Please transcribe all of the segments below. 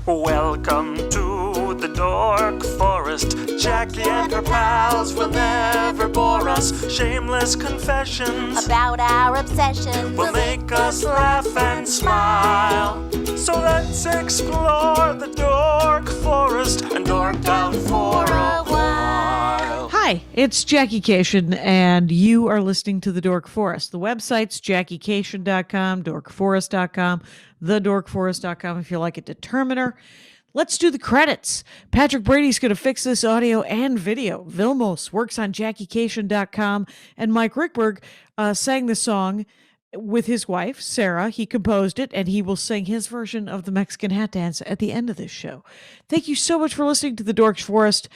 Welcome to the Dork Forest. Jackie and her pals will never bore us. Shameless confessions about our obsession will make us laugh and smile. So let's explore the Dork Forest and dork out for a while. Hi, it's Jackie Cation, and you are listening to The Dork Forest. The website's JackieCation.com, DorkForest.com, TheDorkForest.com if you like a determiner. Let's do the credits. Patrick Brady's going to fix this audio and video. Vilmos works on JackieCation.com, and Mike Ruekberg sang the song with his wife, Sarah. He composed it, and he will sing his version of the Mexican hat dance at the end of this show. Thank you so much for listening to The Dork Forest.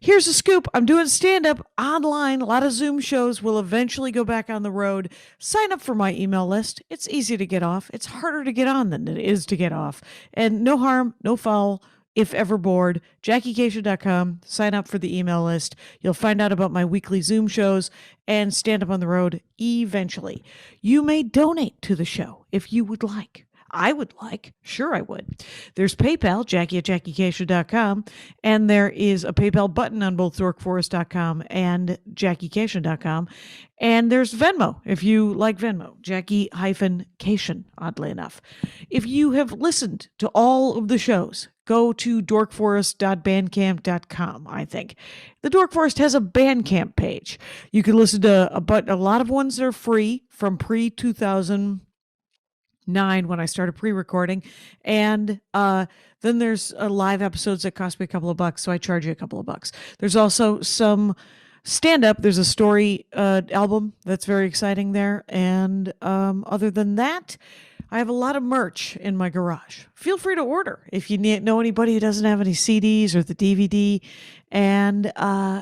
Here's a scoop. I'm doing stand-up online. A lot of Zoom shows will eventually go back on the road. Sign up for my email list. It's easy to get off. It's harder to get on than it is to get off. And no harm, no foul. If ever bored, JackieCation.com, sign up for the email list. You'll find out about my weekly Zoom shows and stand up on the road eventually. You may donate to the show if you would like. I would like. Sure, I would. There's PayPal, Jackie at JackieCation.com, and there is a PayPal button on both DorkForest.com and JackieCation.com. And there's Venmo, if you like Venmo, Jackie-Cation, oddly enough. If you have listened to all of the shows, go to dorkforest.bandcamp.com, I think. The Dork Forest has a Bandcamp page. You can listen to a lot of ones that are free from pre-2009 when I started pre-recording. And then there's live episodes that cost me a couple of bucks, so I charge you a couple of bucks. There's also some stand-up. There's a story album that's very exciting there. And other than that, I have a lot of merch in my garage. Feel free to order if you know anybody who doesn't have any CDs or the DVD. And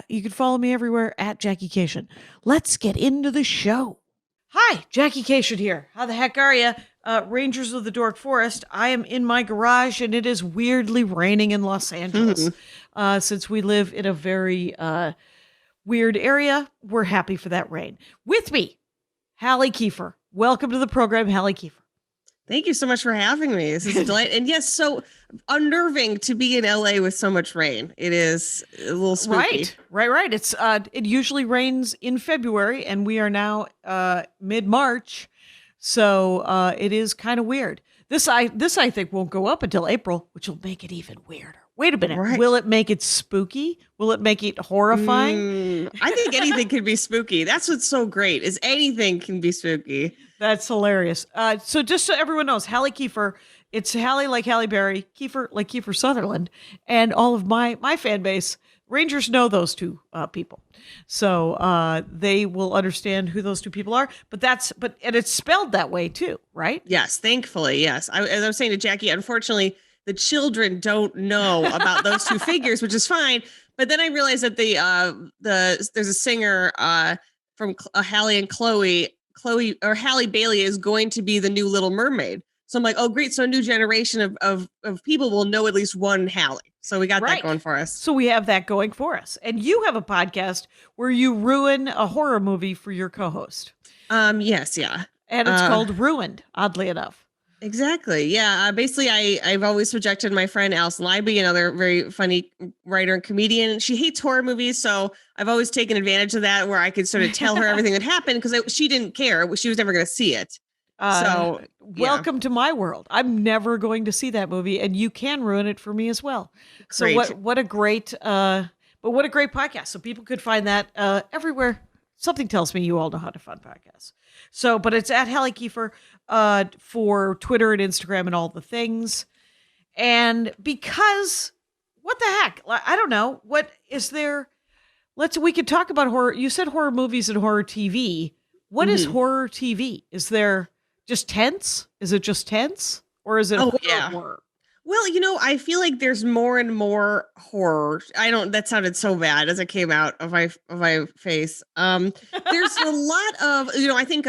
you can follow me everywhere at Jackie Cation. Let's get into the show. Hi, Jackie Cation here. How the heck are you? Rangers of the Dork Forest. I am in my garage, and it is weirdly raining in Los Angeles. Since we live in a very weird area, we're happy for that rain. With me, Halle Kiefer. Welcome to the program, Halle Kiefer. Thank you so much for having me. This is a delight. And yes, so unnerving to be in LA with so much rain. It is a little spooky. Right. It's it usually rains in February, and we are now mid-March. So it is kind of weird. This I think won't go up until April, which will make it even weirder. Wait a minute. Right. Will it make it spooky? Will it make it horrifying? I think anything can be spooky. That's what's so great, is anything can be spooky. That's hilarious. So just so everyone knows, Halle Kiefer, it's Halle like Halle Berry, Kiefer like Kiefer Sutherland, and all of my fan base, Rangers know those two people. So they will understand who those two people are. But it's spelled that way too, right? Yes, thankfully, yes. As I was saying to Jackie, unfortunately, the children don't know about those two figures, which is fine. But then I realized that there's a singer from Halle and Chloe or Halle Bailey is going to be the new Little Mermaid. So I'm like, oh, great. So a new generation of people will know at least one Halle. So we got that going for us. So we have that going for us. And you have a podcast where you ruin a horror movie for your co-host. Yes. Yeah. And it's called Ruined, oddly enough. Exactly. Yeah. Basically, I've always subjected my friend Alison, another very funny writer and comedian. She hates horror movies. So I've always taken advantage of that, where I could sort of tell her everything that happened, because she didn't care. She was never going to see it. Welcome to my world. I'm never going to see that movie, and you can ruin it for me as well. Great. So what a great podcast. So people could find that everywhere. Something tells me you all know how to find podcasts. So, but it's at Halle Kiefer for Twitter and Instagram and all the things. And because, what the heck? I don't know. What is there? We could talk about horror. You said horror movies and horror TV. What is horror TV? Is there just tense? Is it just tense? Or is it horror? Well, I feel like there's more and more horror. That sounded so bad as it came out of my face. There's a lot of, I think,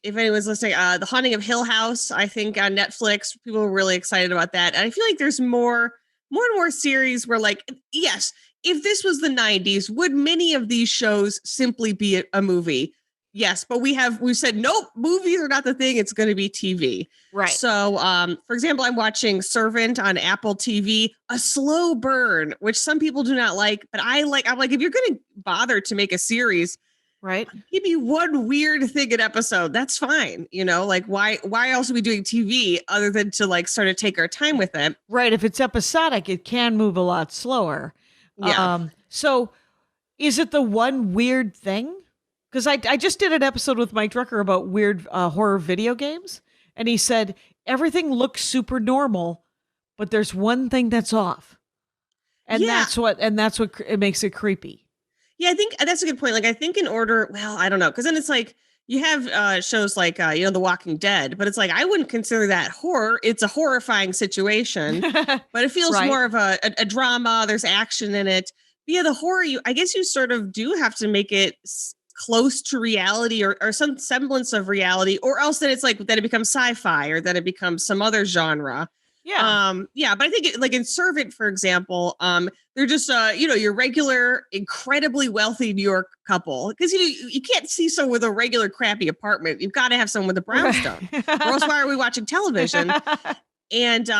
if anyone's listening, The Haunting of Hill House, I think on Netflix, people are really excited about that. And I feel like there's more and more series where, like, yes, if this was the 90s, would many of these shows simply be a movie? Yes, but we've said nope, movies are not the thing. It's going to be TV. Right. So, for example, I'm watching Servant on Apple TV, a slow burn, which some people do not like, but I like. I'm like, if you're going to bother to make a series, Right. give me one weird thing an episode. That's fine. Like why else are we doing TV other than to like sort of take our time with it? Right. If it's episodic, it can move a lot slower. Yeah. So is it the one weird thing? Because I just did an episode with Mike Drucker about weird horror video games. And he said, everything looks super normal, but there's one thing that's off. And that's what it makes it creepy. Yeah, I think that's a good point. Like, I think in order, well, I don't know. Because then it's like, you have shows like, The Walking Dead, but it's like, I wouldn't consider that horror. It's a horrifying situation, but it feels more of a drama. There's action in it. But yeah, the horror, I guess you sort of do have to make it close to reality or some semblance of reality, or else then it's like that it becomes sci-fi or that it becomes some other genre. Yeah. But I think like in Servant, for example, they're just your regular, incredibly wealthy New York couple, because you can't see someone with a regular crappy apartment. You've got to have someone with a brownstone. Or else why are we watching television? And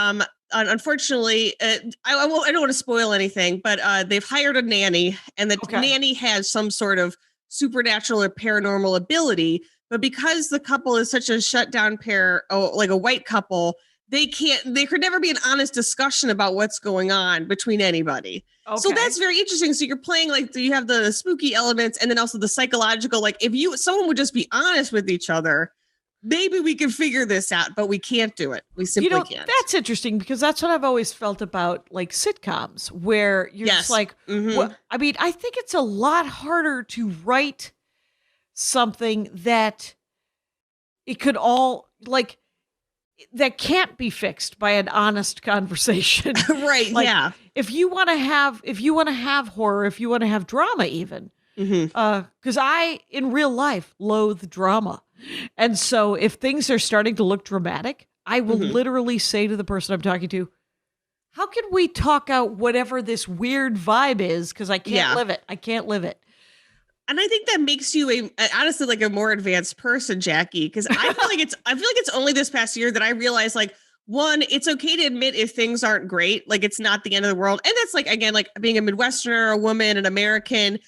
unfortunately, I don't want to spoil anything, but they've hired a nanny, and the nanny has some sort of supernatural or paranormal ability. But because the couple is such a shut down pair, like a white couple, there could never be an honest discussion about what's going on between anybody. Okay. So that's very interesting. So you're playing like, you have the spooky elements and then also the psychological, like if someone would just be honest with each other, maybe we can figure this out, but we can't do it. We simply can't. That's interesting because that's what I've always felt about like sitcoms where you're just like, well, I mean, I think it's a lot harder to write something that it could all like, that can't be fixed by an honest conversation. Right. Like, yeah. If you want to have horror, if you want to have drama even, because I, in real life, loathe drama. And so if things are starting to look dramatic, I will literally say to the person I'm talking to, how can we talk out whatever this weird vibe is? Because I can't live it. I can't live it. And I think that makes you honestly like a more advanced person, Jackie, because I feel like it's only this past year that I realized, like, one, it's okay to admit if things aren't great, like it's not the end of the world. And that's like, again, like being a Midwesterner, a woman, an American,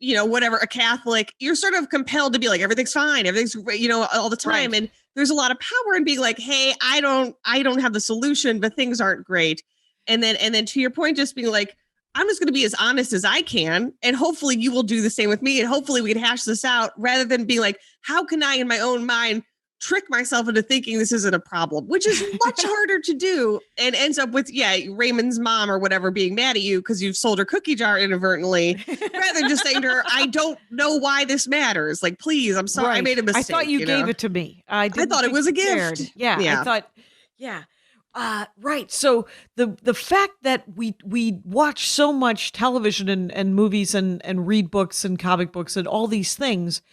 whatever, a Catholic, you're sort of compelled to be like, everything's fine, everything's great, all the time. Right. And there's a lot of power in being like, hey, I don't have the solution, but things aren't great. And then to your point, just being like, I'm just going to be as honest as I can. And hopefully you will do the same with me. And hopefully we can hash this out rather than being like, how can I in my own mind trick myself into thinking this isn't a problem, which is much harder to do and ends up with, Raymond's mom or whatever being mad at you because you've sold her cookie jar inadvertently rather than just saying to her, I don't know why this matters. Like, please, I'm sorry. I made a mistake. I thought you gave it to me. I thought it was a gift. Yeah. I thought, right. So the fact that we watch so much television and movies and read books and comic books and all these things,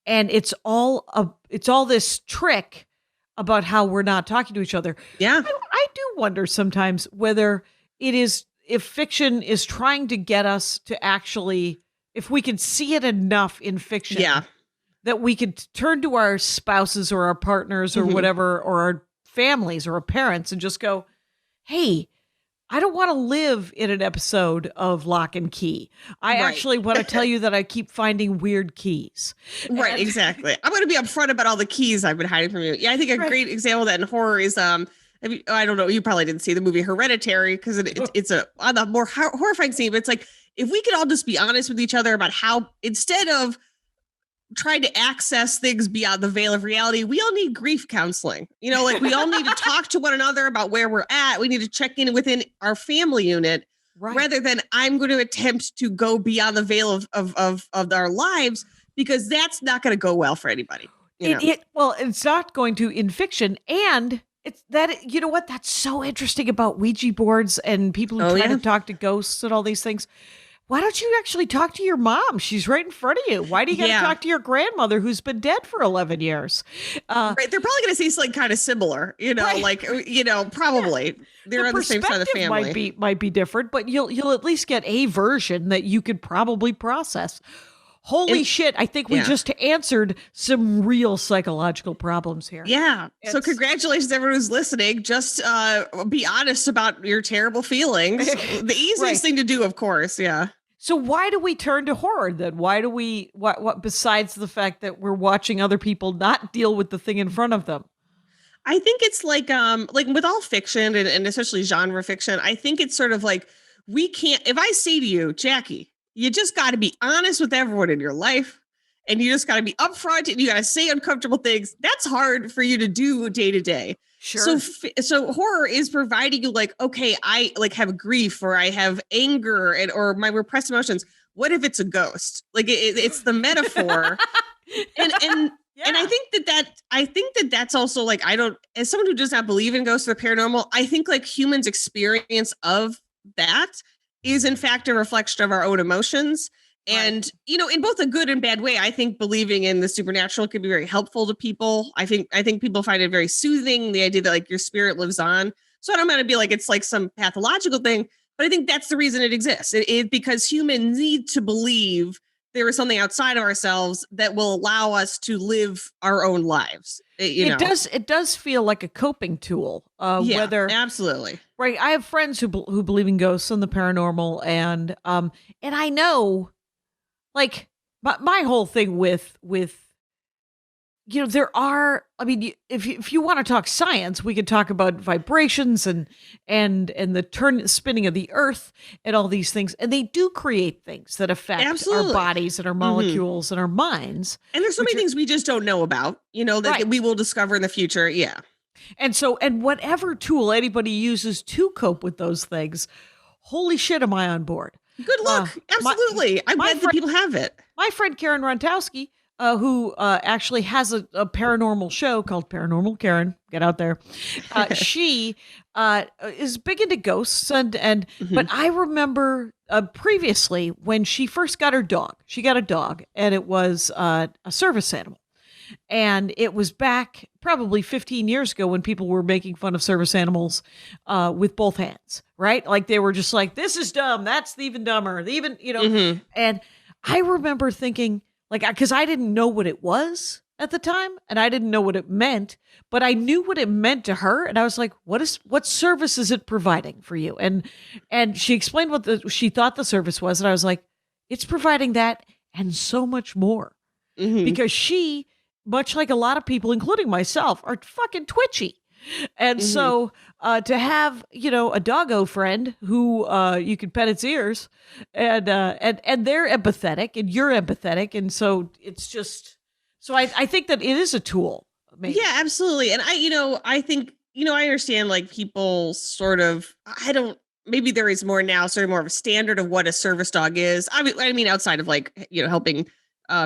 and it's all this trick about how we're not talking to each other. Yeah. I do wonder sometimes whether if fiction is trying to get us to actually, if we can see it enough in fiction, that we could turn to our spouses or our partners or whatever, or our families or our parents and just go, hey, I don't want to live in an episode of Lock and Key. I actually want to tell you that I keep finding weird keys. Right, exactly. I'm going to be upfront about all the keys I've been hiding from you. Yeah, I think a great example of that in horror is, I don't know, you probably didn't see the movie Hereditary because it's on the more horrifying scene, but it's like, if we could all just be honest with each other about how, instead of trying to access things beyond the veil of reality, we all need grief counseling. Like we all need to talk to one another about where we're at. We need to check in within our family unit rather than I'm going to attempt to go beyond the veil of our lives, because that's not going to go well for anybody. It's not going to in fiction. And it's that, you know what, that's so interesting about Ouija boards and people who try to talk to ghosts and all these things. Why don't you actually talk to your mom? She's right in front of you. Why do you got to talk to your grandmother who's been dead for 11 years? Right. They're probably going to say something kind of similar, probably. They're on the same side of the family. Might be different, but you'll at least get a version that you could probably process. Holy shit. I think we just answered some real psychological problems here. Yeah. So congratulations, everyone who's listening. Just be honest about your terrible feelings. The easiest thing to do, of course. Yeah. So why do we turn to horror then? Why do we, what besides the fact that we're watching other people not deal with the thing in front of them? I think it's like with all fiction and especially genre fiction, I think it's sort of like, we can't, if I say to you, Jackie, you just got to be honest with everyone in your life, and you just got to be upfront, and you got to say uncomfortable things. That's hard for you to do day to day. Sure. So horror is providing you like, okay, I like have grief, or I have anger, or my repressed emotions. What if it's a ghost? Like it's the metaphor. and I think that's also like, as someone who does not believe in ghosts or the paranormal, I think like humans' experience of that is in fact a reflection of our own emotions. And, in both a good and bad way, I think believing in the supernatural can be very helpful to people. I think people find it very soothing, the idea that like your spirit lives on. So I don't want to be like, it's like some pathological thing, but I think that's the reason it exists. It because humans need to believe there is something outside of ourselves that will allow us to live our own lives. It does feel like a coping tool. Absolutely. Right. I have friends who believe in ghosts and the paranormal, and I know, like, my whole thing with there are, I mean, if you want to talk science, we could talk about vibrations and the spinning of the earth and all these things. And they do create things that affect our bodies and our molecules and our minds. And there's so many things we just don't know about, that we will discover in the future. Yeah. And whatever tool anybody uses to cope with those things, holy shit, am I on board? Good luck. Absolutely. I'm glad that people have it. My friend Karen Rontowski, who actually has a paranormal show called Paranormal Karen. Get out there. She is big into ghosts, but I remember previously when she first got her dog. She got a dog, and it was a service animal. And it was back probably 15 years ago when people were making fun of service animals with both hands, right? Like they were just like, this is dumb. That's even dumber. And I remember thinking, like, because I didn't know what it was at the time, and I didn't know what it meant, but I knew what it meant to her. And I was like, what service is it providing for you? And she explained what she thought the service was. And I was like, it's providing that and so much more. Because she, much like a lot of people, including myself, are fucking twitchy. And so to have, a doggo friend who you can pet its ears and they're empathetic and you're empathetic. And so it's just, I think that it is a tool. Maybe. Yeah, absolutely. And I think, I understand like people sort of, maybe there is more now, sort of more of a standard of what a service dog is. I mean, outside of like, helping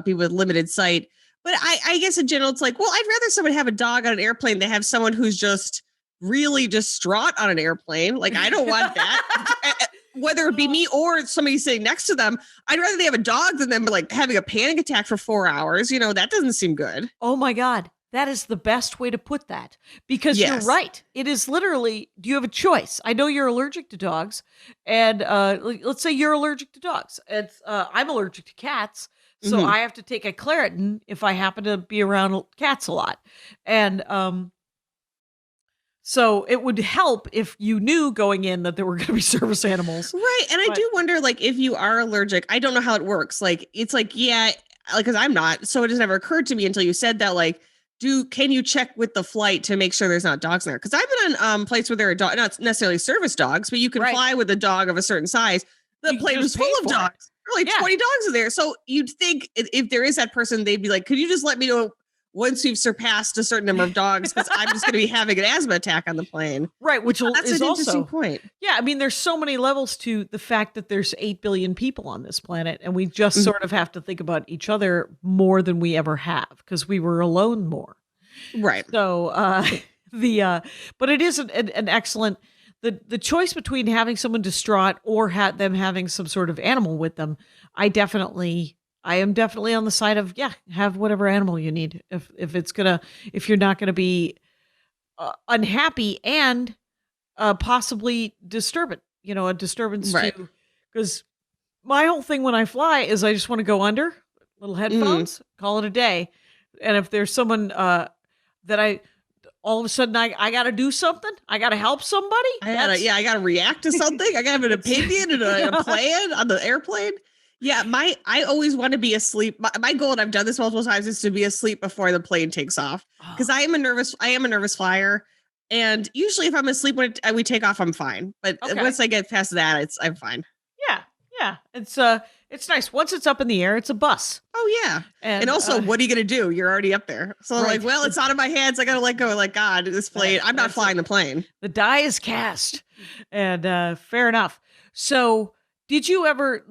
people with limited sight. But I guess in general, it's like, well, I'd rather someone have a dog on an airplane than have someone who's just really distraught on an airplane. Like, I don't want that. Whether it be me or somebody sitting next to them, I'd rather they have a dog than them like having a panic attack for 4 hours. That doesn't seem good. Oh my God. That is the best way to put that, because you're right. It is literally, do you have a choice? I know you're allergic to dogs, and let's say you're allergic to dogs. I'm allergic to cats. So I have to take a Claritin if I happen to be around cats a lot. And so it would help if you knew going in that there were going to be service animals. Right. And I do wonder, like, if you are allergic, I don't know how it works. Like, it's like, yeah, like, because I'm not. So it has never occurred to me until you said that, like, can you check with the flight to make sure there's not dogs in there? Because I've been on flights where there are dogs, not necessarily service dogs, but you can fly with a dog of a certain size. The plane was full of dogs. Really, 20 dogs in there. So you'd think if there is that person, they'd be like, could you just let me know once we've surpassed a certain number of dogs? Because I'm just going to be having an asthma attack on the plane. Right. Which that's is an also interesting point. Yeah. I mean, there's so many levels to the fact that there's 8 billion people on this planet. And we just sort of have to think about each other more than we ever have because we were alone more. Right. So but it is an excellent, the choice between having someone distraught or them having some sort of animal with them. I am definitely on the side of, have whatever animal you need. If you're not going to be unhappy and possibly disturbant, a disturbance too. Because my whole thing when I fly is I just want to go under, little headphones, call it a day. And if there's someone that I all of a sudden I got to do something, I got to help somebody. I gotta react to something. I gotta have an opinion and a plan on the airplane. Yeah, I always want to be asleep. My goal, and I've done this multiple times, is to be asleep before the plane takes off. Because I am a nervous flyer. And usually if I'm asleep when we take off, I'm fine. But once I get past that, I'm fine. Yeah. It's nice. Once it's up in the air, it's a bus. Oh yeah. And also, what are you gonna do? You're already up there. So like, well, it's out of my hands. I gotta let go. Like, God, this plane. I'm not flying the plane. The die is cast. And fair enough. So did you ever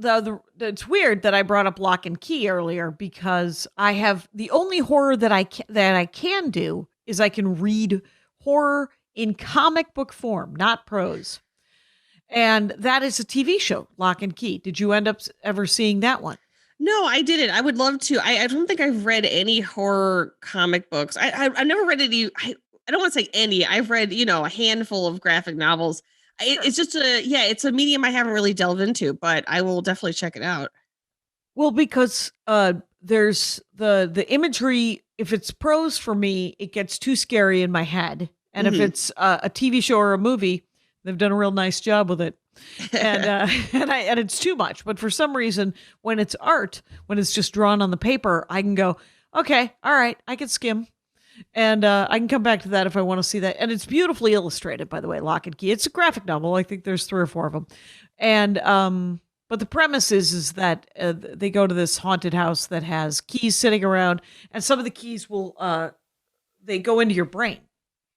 it's weird that I brought up Lock and Key earlier, because I have the only horror that I can do is I can read horror in comic book form, not prose. And that is a TV show, Lock and Key. Did you end up ever seeing that one? No, I didn't. I would love to. I don't think I've read any horror comic books. I've never read any. I don't want to say any. I've read, a handful of graphic novels. It's just it's a medium I haven't really delved into, but I will definitely check it out. Well, because there's the imagery. If it's prose for me, it gets too scary in my head. And if it's a TV show or a movie, they've done a real nice job with it. And and it's too much. But for some reason, when it's art, when it's just drawn on the paper, I can go, okay, all right, I can skim. And I can come back to that if I want to see that. And it's beautifully illustrated, by the way, Lock and Key. It's a graphic novel. I think there's 3 or 4 of them. And but the premise is that they go to this haunted house that has keys sitting around, and some of the keys will they go into your brain.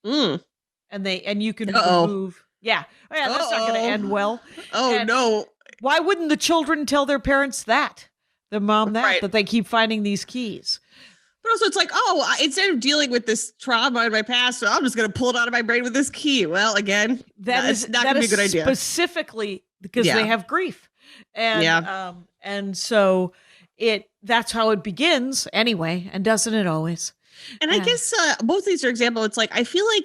And you can move. Yeah. That's not going to end well. No. Why wouldn't the children tell their parents that? The mom that they keep finding these keys. But also it's like, instead of dealing with this trauma in my past, so I'm just going to pull it out of my brain with this key. Well, again, that's not going to be a good idea. Specifically because they have grief. And and so that's how it begins anyway. And doesn't it always? And I guess both these are examples. It's like, I feel like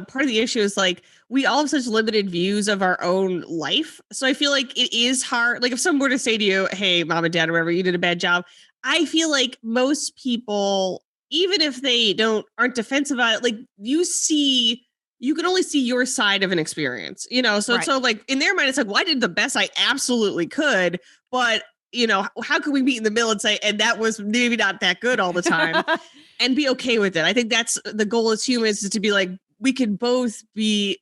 part of the issue is like, we all have such limited views of our own life. So I feel like it is hard. Like if someone were to say to you, hey, mom and dad, or whatever, you did a bad job. I feel like most people, even if they aren't defensive about it, like you can only see your side of an experience, So it's so like in their mind, it's like, well, I did the best I absolutely could, but how can we meet in the middle and say, and that was maybe not that good all the time, and be okay with it. I think that's the goal as humans, is to be like, we can both view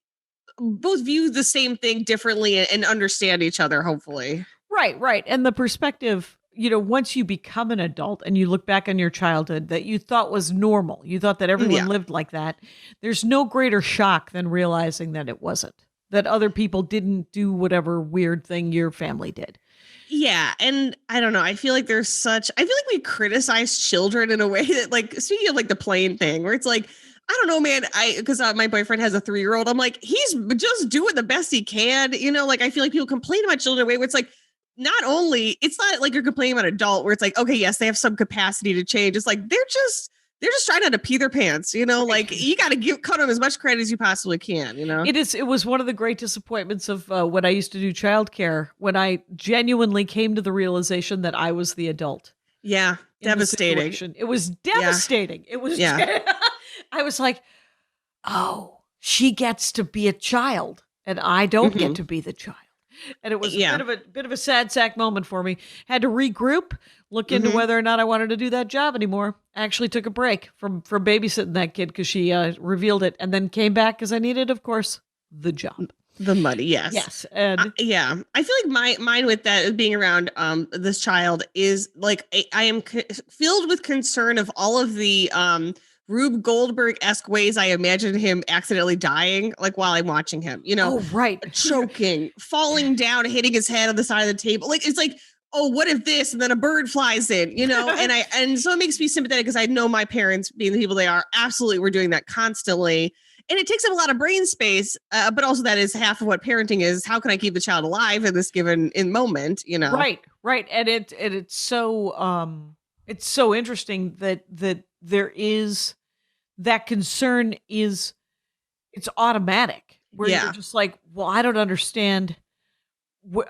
the same thing differently and understand each other, hopefully. Right. And the perspective, once you become an adult and you look back on your childhood that you thought was normal, you thought that everyone lived like that. There's no greater shock than realizing that it wasn't, that other people didn't do whatever weird thing your family did. Yeah. And I don't know. I feel like we criticize children in a way that, like, speaking of like the plane thing, where it's like, I don't know, man. Because my boyfriend has a 3-year-old. I'm like, he's just doing the best he can. Like, I feel like people complain about children in a way where it's like, it's not like you're complaining about an adult where it's like, okay, yes, they have some capacity to change. It's like, they're just trying not to pee their pants, like you got to cut them as much credit as you possibly can, It was one of the great disappointments of when I used to do childcare, when I genuinely came to the realization that I was the adult. Yeah. Devastating. It was devastating. Yeah. It was, I was like, oh, she gets to be a child and I don't get to be the child. And it was a bit of a sad sack moment for me. Had to regroup, look into whether or not I wanted to do that job anymore. I actually took a break from babysitting that kid because she revealed it, and then came back because I needed, of course, the job. The money, yes. Yes. And I feel like mine with that being around this child is like, I am filled with concern of all of the Rube Goldberg-esque ways I imagine him accidentally dying, like while I'm watching him, Oh, right. Choking, falling down, hitting his head on the side of the table. Like, it's like, oh, what if this? And then a bird flies in, and so it makes me sympathetic because I know my parents, being the people they are, absolutely were doing that constantly. And it takes up a lot of brain space, but also that is half of what parenting is. How can I keep the child alive in this given moment, Right. And it's so interesting that there is that concern it's automatic where you're just like, well, I don't understand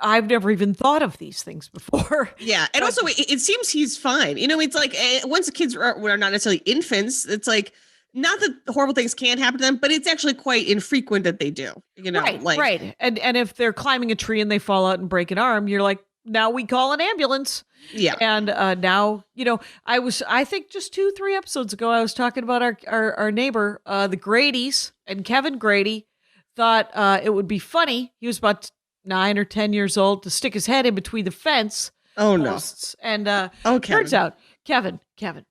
I've never even thought of these things before. Yeah. And also it seems he's fine. It's like once the kids are not necessarily infants, it's like, not that horrible things can't happen to them, but it's actually quite infrequent that they do, Right. And if they're climbing a tree and they fall out and break an arm, you're like, now we call an ambulance. Yeah. And now, I think just 2-3 episodes ago, I was talking about our neighbor, the Gradys, and Kevin Grady thought it would be funny. He was about 9 or 10 years old, to stick his head in between the fence posts. And turns out, Kevin,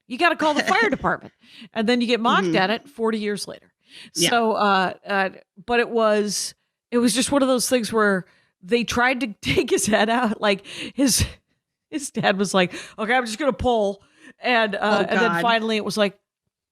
you got to call the fire department. And then you get mocked at it 40 years later. Yeah. So, but it was just one of those things where they tried to take his head out. Like his dad was like, okay, I'm just going to pull. And then finally it was like,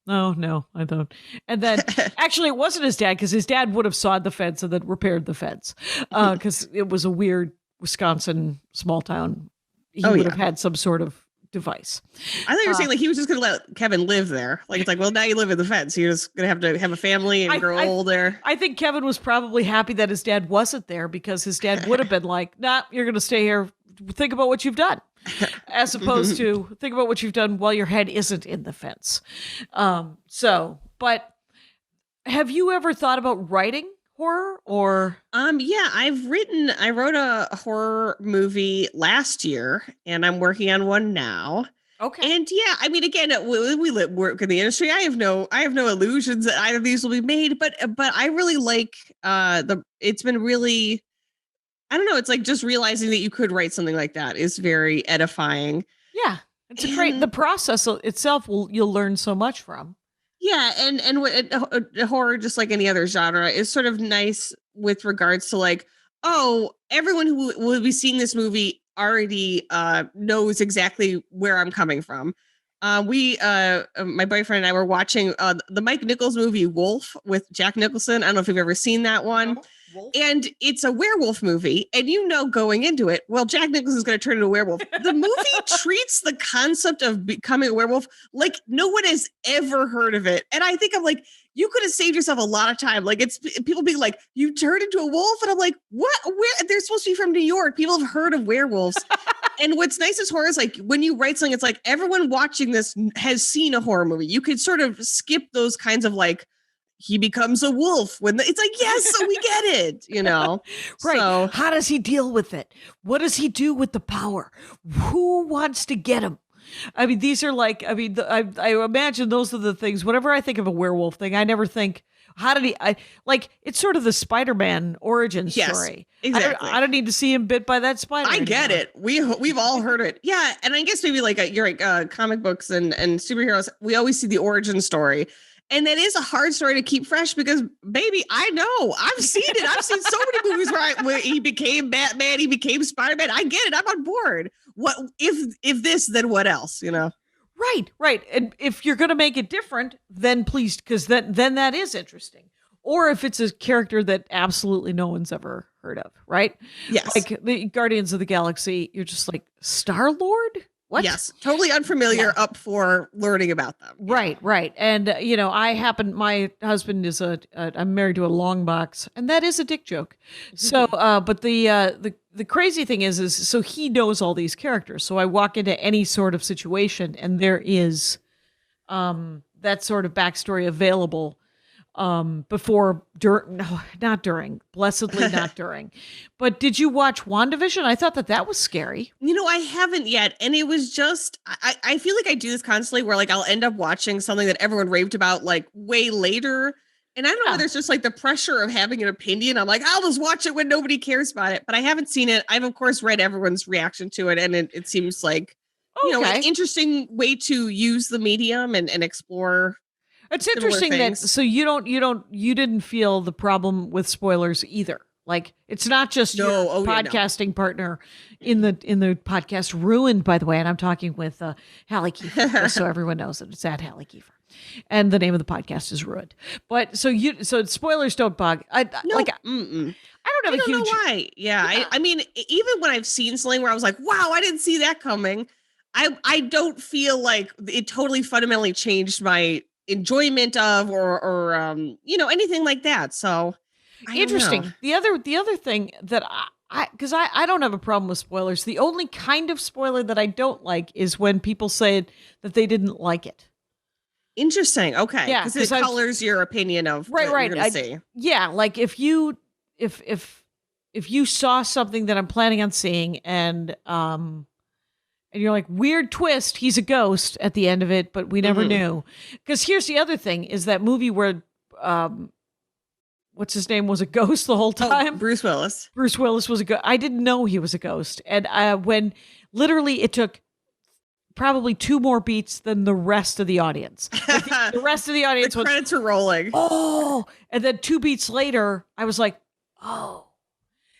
oh, no, I don't. And then actually it wasn't his dad, because his dad would have sawed the fence and then repaired the fence. Because it was a weird Wisconsin small town. He would have had some sort of device. I thought you were saying like he was just going to let Kevin live there. Like, it's like, well, now you live in the fence. You're just going to have a family and grow old there. I think Kevin was probably happy that his dad wasn't there, because his dad would have been like, nah, you're going to stay here. Think about what you've done. As opposed to think about what you've done while your head isn't in the fence. But have you ever thought about writing horror or? Yeah, I wrote a horror movie last year, and I'm working on one now. Okay. And yeah, I mean, again, we work in the industry. I have no illusions that either of these will be made, but I really like it's been really, I don't know. It's like just realizing that you could write something like that is very edifying. Yeah. It's the process itself you'll learn so much from. Yeah. And horror, just like any other genre, is sort of nice with regards to like, oh, everyone who will be seeing this movie already knows exactly where I'm coming from. My boyfriend and I were watching the Mike Nichols movie Wolf with Jack Nicholson. I don't know if you've ever seen that one. Wolf? And it's a werewolf movie, and going into it, well, Jack Nicholson is going to turn into a werewolf. The movie treats the concept of becoming a werewolf like no one has ever heard of it. And I think I'm like, you could have saved yourself a lot of time. Like, it's people being like, you turned into a wolf. And I'm like, what? Where? They're supposed to be from New York. People have heard of werewolves. And what's nice is horror is like, when you write something, it's like everyone watching this has seen a horror movie. You could sort of skip those kinds of like, he becomes a wolf it's like, yes, so we get it, Right. So, how does he deal with it? What does he do with the power? Who wants to get him? I mean, these are like, I imagine those are the things, whenever I think of a werewolf thing, I never think, how did it's sort of the Spider-Man origin story. Exactly. I don't need to see him bit by that spider. I get it. We've all heard it. Yeah. And I guess maybe like you're like comic books and superheroes, we always see the origin story. And that is a hard story to keep fresh because, baby, I know. I've seen it. I've seen so many movies where he became Batman, he became Spider-Man. I get it. I'm on board. What if this, then what else, Right. And if you're going to make it different, then please, because then that is interesting. Or if it's a character that absolutely no one's ever heard of, right? Yes. Like the Guardians of the Galaxy, you're just like, Star-Lord? What? Yes, totally unfamiliar, up for learning about them. Right. And, my husband is I'm married to a long box, and that is a dick joke. So, but the crazy thing is so he knows all these characters. So I walk into any sort of situation and there is that sort of backstory available not during, blessedly not during. But did you watch WandaVision? I thought that was scary. I haven't yet. And it was just, I feel like I do this constantly where like I'll end up watching something that everyone raved about like way later. And I don't know whether it's just like the pressure of having an opinion. I'm like, I'll just watch it when nobody cares about it. But I haven't seen it. I've of course read everyone's reaction to it. And it seems like, an interesting way to use the medium and explore. It's interesting that you didn't feel the problem with spoilers either. Like it's not just your podcasting partner in the podcast Ruined, by the way. And I'm talking with Halle Kiefer, so everyone knows it. It's at Halle Kiefer, and the name of the podcast is Ruined. But so spoilers don't bug. I don't have a huge. Know why. Yeah. I mean, even when I've seen something where I was like, wow, I didn't see that coming. I don't feel like it totally fundamentally changed my enjoyment of or anything like that. So interesting. The other thing that because I don't have a problem with spoilers. The only kind of spoiler that I don't like is when people say that they didn't like it. Interesting. Okay. Yeah, Because 'cause it I've- colors your opinion of Right, what right. you're going to see. Yeah, like if you saw something that I'm planning on seeing and you're like, weird twist, he's a ghost at the end of it, but we never knew. Because here's the other thing, is that movie where what's his name was a ghost the whole time? Bruce Willis. Bruce Willis was a ghost. I didn't know he was a ghost. And when literally it took probably 2 more beats than the rest of the audience. Like the rest of the audience The credits were rolling. oh, and then 2 beats later, I was like, oh.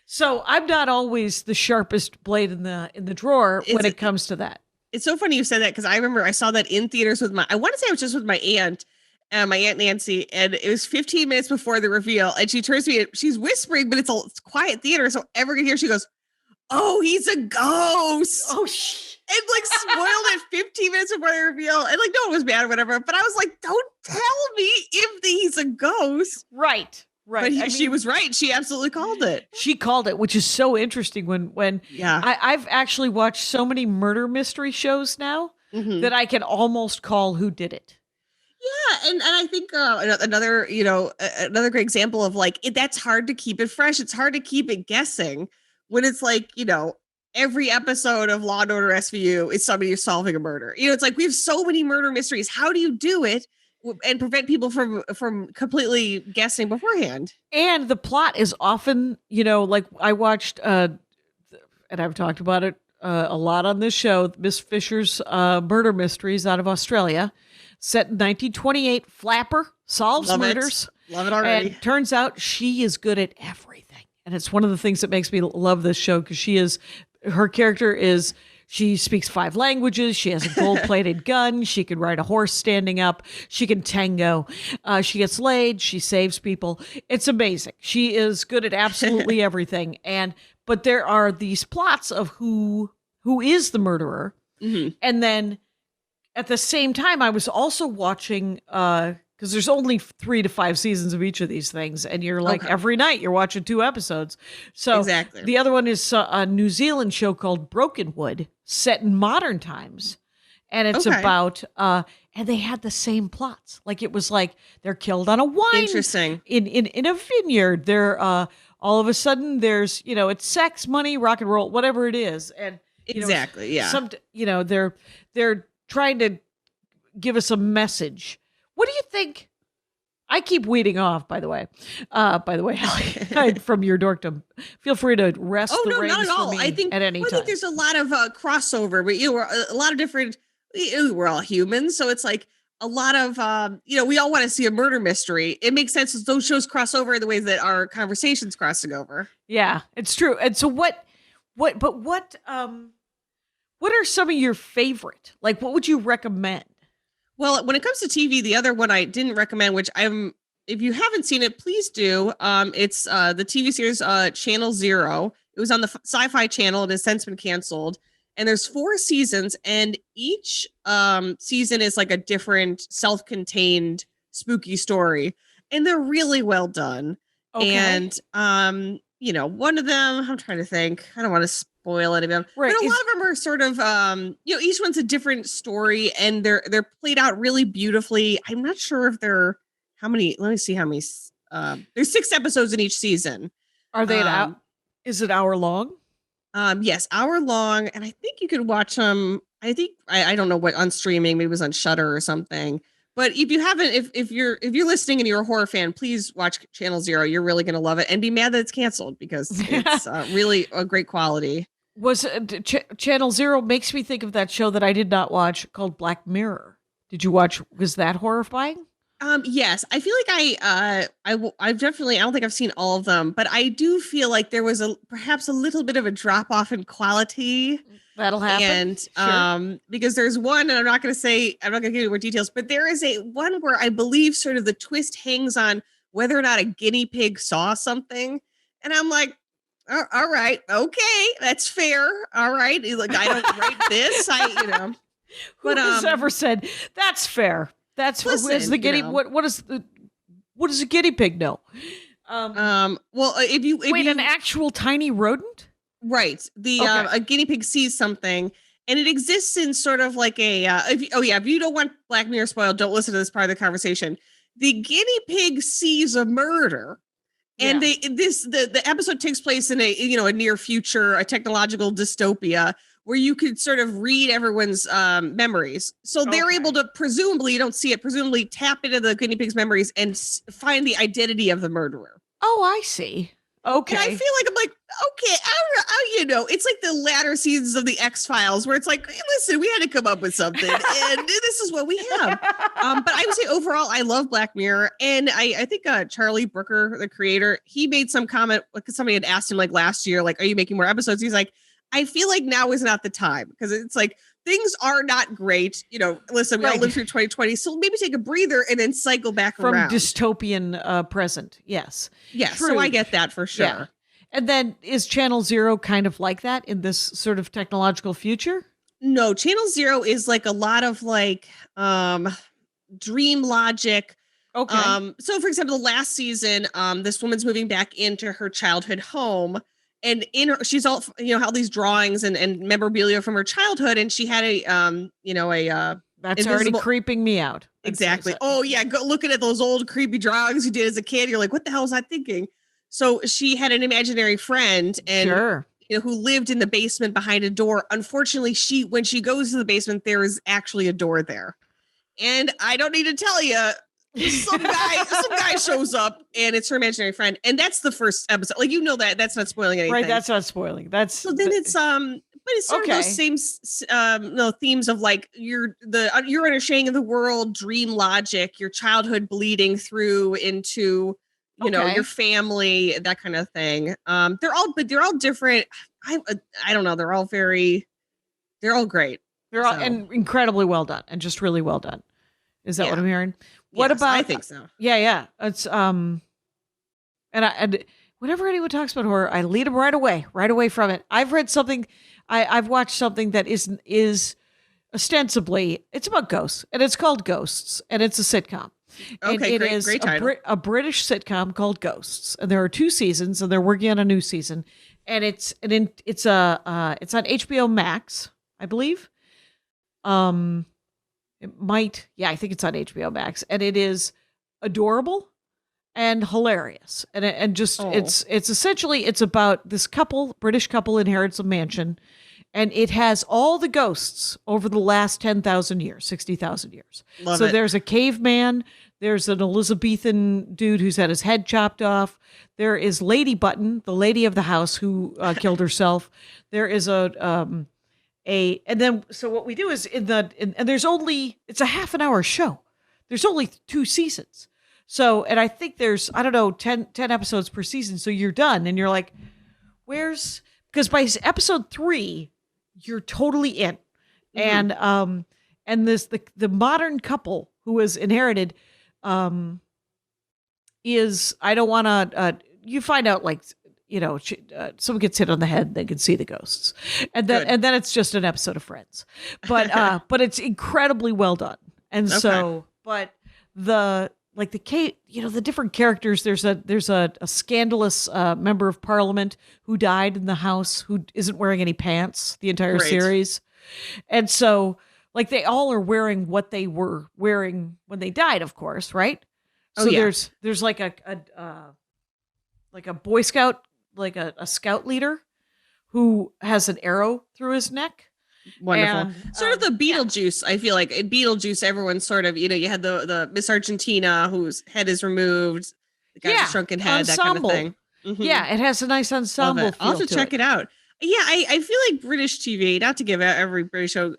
So I'm not always the sharpest blade in the drawer when it comes to that. It's so funny you said that because I remember I saw that in theaters with I want to say I was just with my aunt Nancy, and it was 15 minutes before the reveal. And she turns to me, she's whispering, but it's a quiet theater, so everyone can hear. She goes, "Oh, he's a ghost." Oh, and like spoiled it 15 minutes before the reveal. And like, no one was mad or whatever. But I was like, don't tell me if he's a ghost. Right. Right. But she was right. She absolutely called it. She called it, which is so interesting when I've actually watched so many murder mystery shows now that I can almost call who did it. Yeah, and I think another great example of like that's hard to keep it fresh. It's hard to keep it guessing when it's like, every episode of Law and Order SVU is somebody who's solving a murder. It's like we have so many murder mysteries. How do you do it and prevent people from completely guessing beforehand? And the plot is often, like I watched, and I've talked about it a lot on this show, Miss Fisher's murder mysteries out of Australia. Set in 1928, Flapper solves murders. Love it already. And turns out she is good at everything. And it's one of the things that makes me love this show because her character is, she speaks 5 languages. She has a gold-plated gun. She can ride a horse standing up. She can tango. She gets laid. She saves people. It's amazing. She is good at absolutely everything. But there are these plots of who is the murderer. And then at the same time, I was also watching, because there's only 3 to 5 seasons of each of these things. And you're like, every night you're watching 2 episodes. So exactly. The other one is a New Zealand show called Brokenwood, set in modern times. And it's about, and they had the same plots. Like it was like they're killed on a wine. Interesting. In a vineyard. They're, all of a sudden there's, it's sex, money, rock and roll, whatever it is. And exactly. They're trying to give us a message. What do you think? I keep weeding off, by the way, Halle, from your dorkdom. Feel free to rest the reins not at all. for me I think, at any time. I think there's a lot of crossover, but we're a lot of different, we're all humans. So it's like a lot of, we all want to see a murder mystery. It makes sense as those shows cross over in the ways that our conversations crossing over. Yeah, it's true. And so what are some of your favorite? Like, what would you recommend? Well, when it comes to TV, the other one I didn't recommend, which if you haven't seen it, please do. It's the TV series Channel Zero. It was on the Sci-Fi Channel. It has since been canceled. And there's 4 seasons, and each season is like a different self-contained spooky story. And they're really well done. Okay. And, one of them, I'm trying to think. I don't want to spoil any of them. Right. But a lot of them are sort of, each one's a different story, and they're played out really beautifully. I'm not sure if they're how many. Let me see how many. There's 6 episodes in each season. Are they is it hour long? Yes, hour long, and I think you could watch them. I think I don't know what on streaming. Maybe it was on Shudder or something. But if you haven't, if you're listening and you're a horror fan, please watch Channel Zero. You're really going to love it, and be mad that it's canceled because it's really a great quality. Was Channel Zero makes me think of that show that I did not watch called Black Mirror. Did you watch? Was that horrifying? Yes, I feel like I've definitely, I don't think I've seen all of them, but I do feel like there was perhaps a little bit of a drop off in quality. That'll happen. And because there's one, and I'm not going to give you more details, but there is one where I believe sort of the twist hangs on whether or not a guinea pig saw something. And I'm like, all right, okay, that's fair. All right. Like, I don't write this. Who has ever said that's fair? That's what is the guinea. What does a guinea pig know? Well, if you Wait, an actual tiny rodent? right, the Okay. a guinea pig sees something, and it exists in sort of like a if you don't want Black Mirror spoiled, don't listen to this part of the conversation. The guinea pig sees a murder, and Yeah. the episode takes place in a near future, a technological dystopia where you could sort of read everyone's memories. So they're Okay. able to, presumably, you don't see it, presumably tap into the guinea pig's memories and find the identity of the murderer. Oh, I see. Okay. And I feel like I'm like, okay, it's like the latter seasons of the X-Files where it's like, hey, listen, we had to come up with something, and this is what we have. But I would say overall, I love Black Mirror, and I think Charlie Brooker, the creator, he made some comment because somebody had asked him like last year, like, are you making more episodes? He's like, I feel like now is not the time because it's like things are not great. Listen, we all Right. lived through 2020, so maybe take a breather and then cycle back From around. dystopian present. Yes. Yes, True. so I get that for sure. Yeah. And then is Channel Zero kind of like that in this sort of technological future? No, Channel Zero is like a lot of like dream logic. Okay. So for example, the last season, this woman's moving back into her childhood home, and she's all all these drawings and memorabilia from her childhood, and she had a That's already invisible- creeping me out. exactly. Oh yeah, go looking at those old creepy drawings you did as a kid. You're like, what the hell was I thinking? So she had an imaginary friend, and Sure. who lived in the basement behind a door. Unfortunately, when she goes to the basement, there is actually a door there. And I don't need to tell you, some guy shows up, and it's her imaginary friend. And that's the first episode. Like, that's not spoiling anything. Right. That's not spoiling. That's so then it's but it's sort of those same themes of like your inner shading of the world, dream logic, your childhood bleeding through into your family, that kind of thing. They're all different. I don't know. They're all great. they're all so. and incredibly well done and just really well done. Is that what Yeah. I'm hearing? What Yes, about? I think so. Yeah. It's and whenever anyone talks about horror, I lead them right away from it. I've read something, I've watched something that is ostensibly it's about ghosts, and it's called Ghosts, and it's a sitcom. And Okay, it great is title. a British sitcom called Ghosts, and there are 2 seasons, and they're working on a new season, and it's on HBO Max, I believe. I think it's on HBO Max, and it is adorable and hilarious, and just it's essentially it's about this British couple inherits a mansion, and it has all the ghosts over the last 10,000 years, 60,000 years. Love so it. there's a caveman, there's an Elizabethan dude who's had his head chopped off. There is Lady Button, the lady of the house who killed herself. There is and then so what we do is and there's only it's a half an hour show. There's only 2 seasons. So, and I think there's, I don't know, 10 episodes per season. So you're done and you're like, because by episode 3, you're totally in. Mm-hmm. And the modern couple who has inherited, is, I don't want to, you find out like, someone gets hit on the head, they can see the ghosts. And then it's just an episode of Friends. But, but it's incredibly well done. And so, but the different characters, there's a scandalous member of parliament who died in the house who isn't wearing any pants the entire series. And so like they all are wearing what they were wearing when they died, of course. Right. So there's like a Boy Scout, like a scout leader who has an arrow through his neck. Wonderful. And, sort of the Beetlejuice. I feel like in Beetlejuice, everyone's sort of, you had the Miss Argentina whose head is removed, the guy with the shrunken head, ensemble. that kind of thing. Mm-hmm. Yeah, it has a nice ensemble feel I'll have to to check it out. Yeah, I feel like British TV, not to give every British show,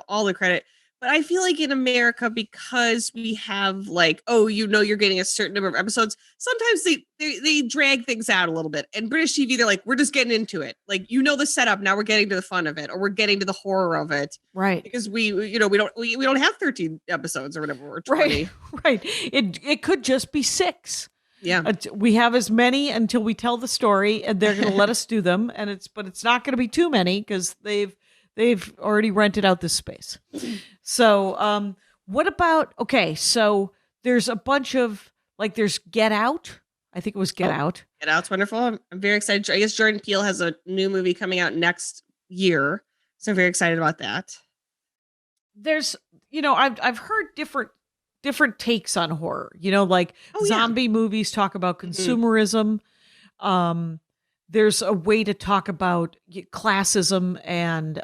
all the credit, but I feel like in America, because we have like, you're getting a certain number of episodes, sometimes they drag things out a little bit. And British TV, they're like, we're just getting into it. Like, the setup, now we're getting to the fun of it, or we're getting to the horror of it. Right. Because we don't have 13 episodes or whatever, or 20. Right. It could just be 6. Yeah. We have as many until we tell the story, and they're going to let us do them. And it's not going to be too many because they've already rented out this space. So, what about, so there's a bunch of, like, there's Get Out, I think it was Get Out. Get Out's wonderful. I'm very excited. I guess Jordan Peele has a new movie coming out next year, so I'm very excited about that. There's, I've heard different takes on horror. Like zombie movies talk about consumerism. There's a way to talk about classism and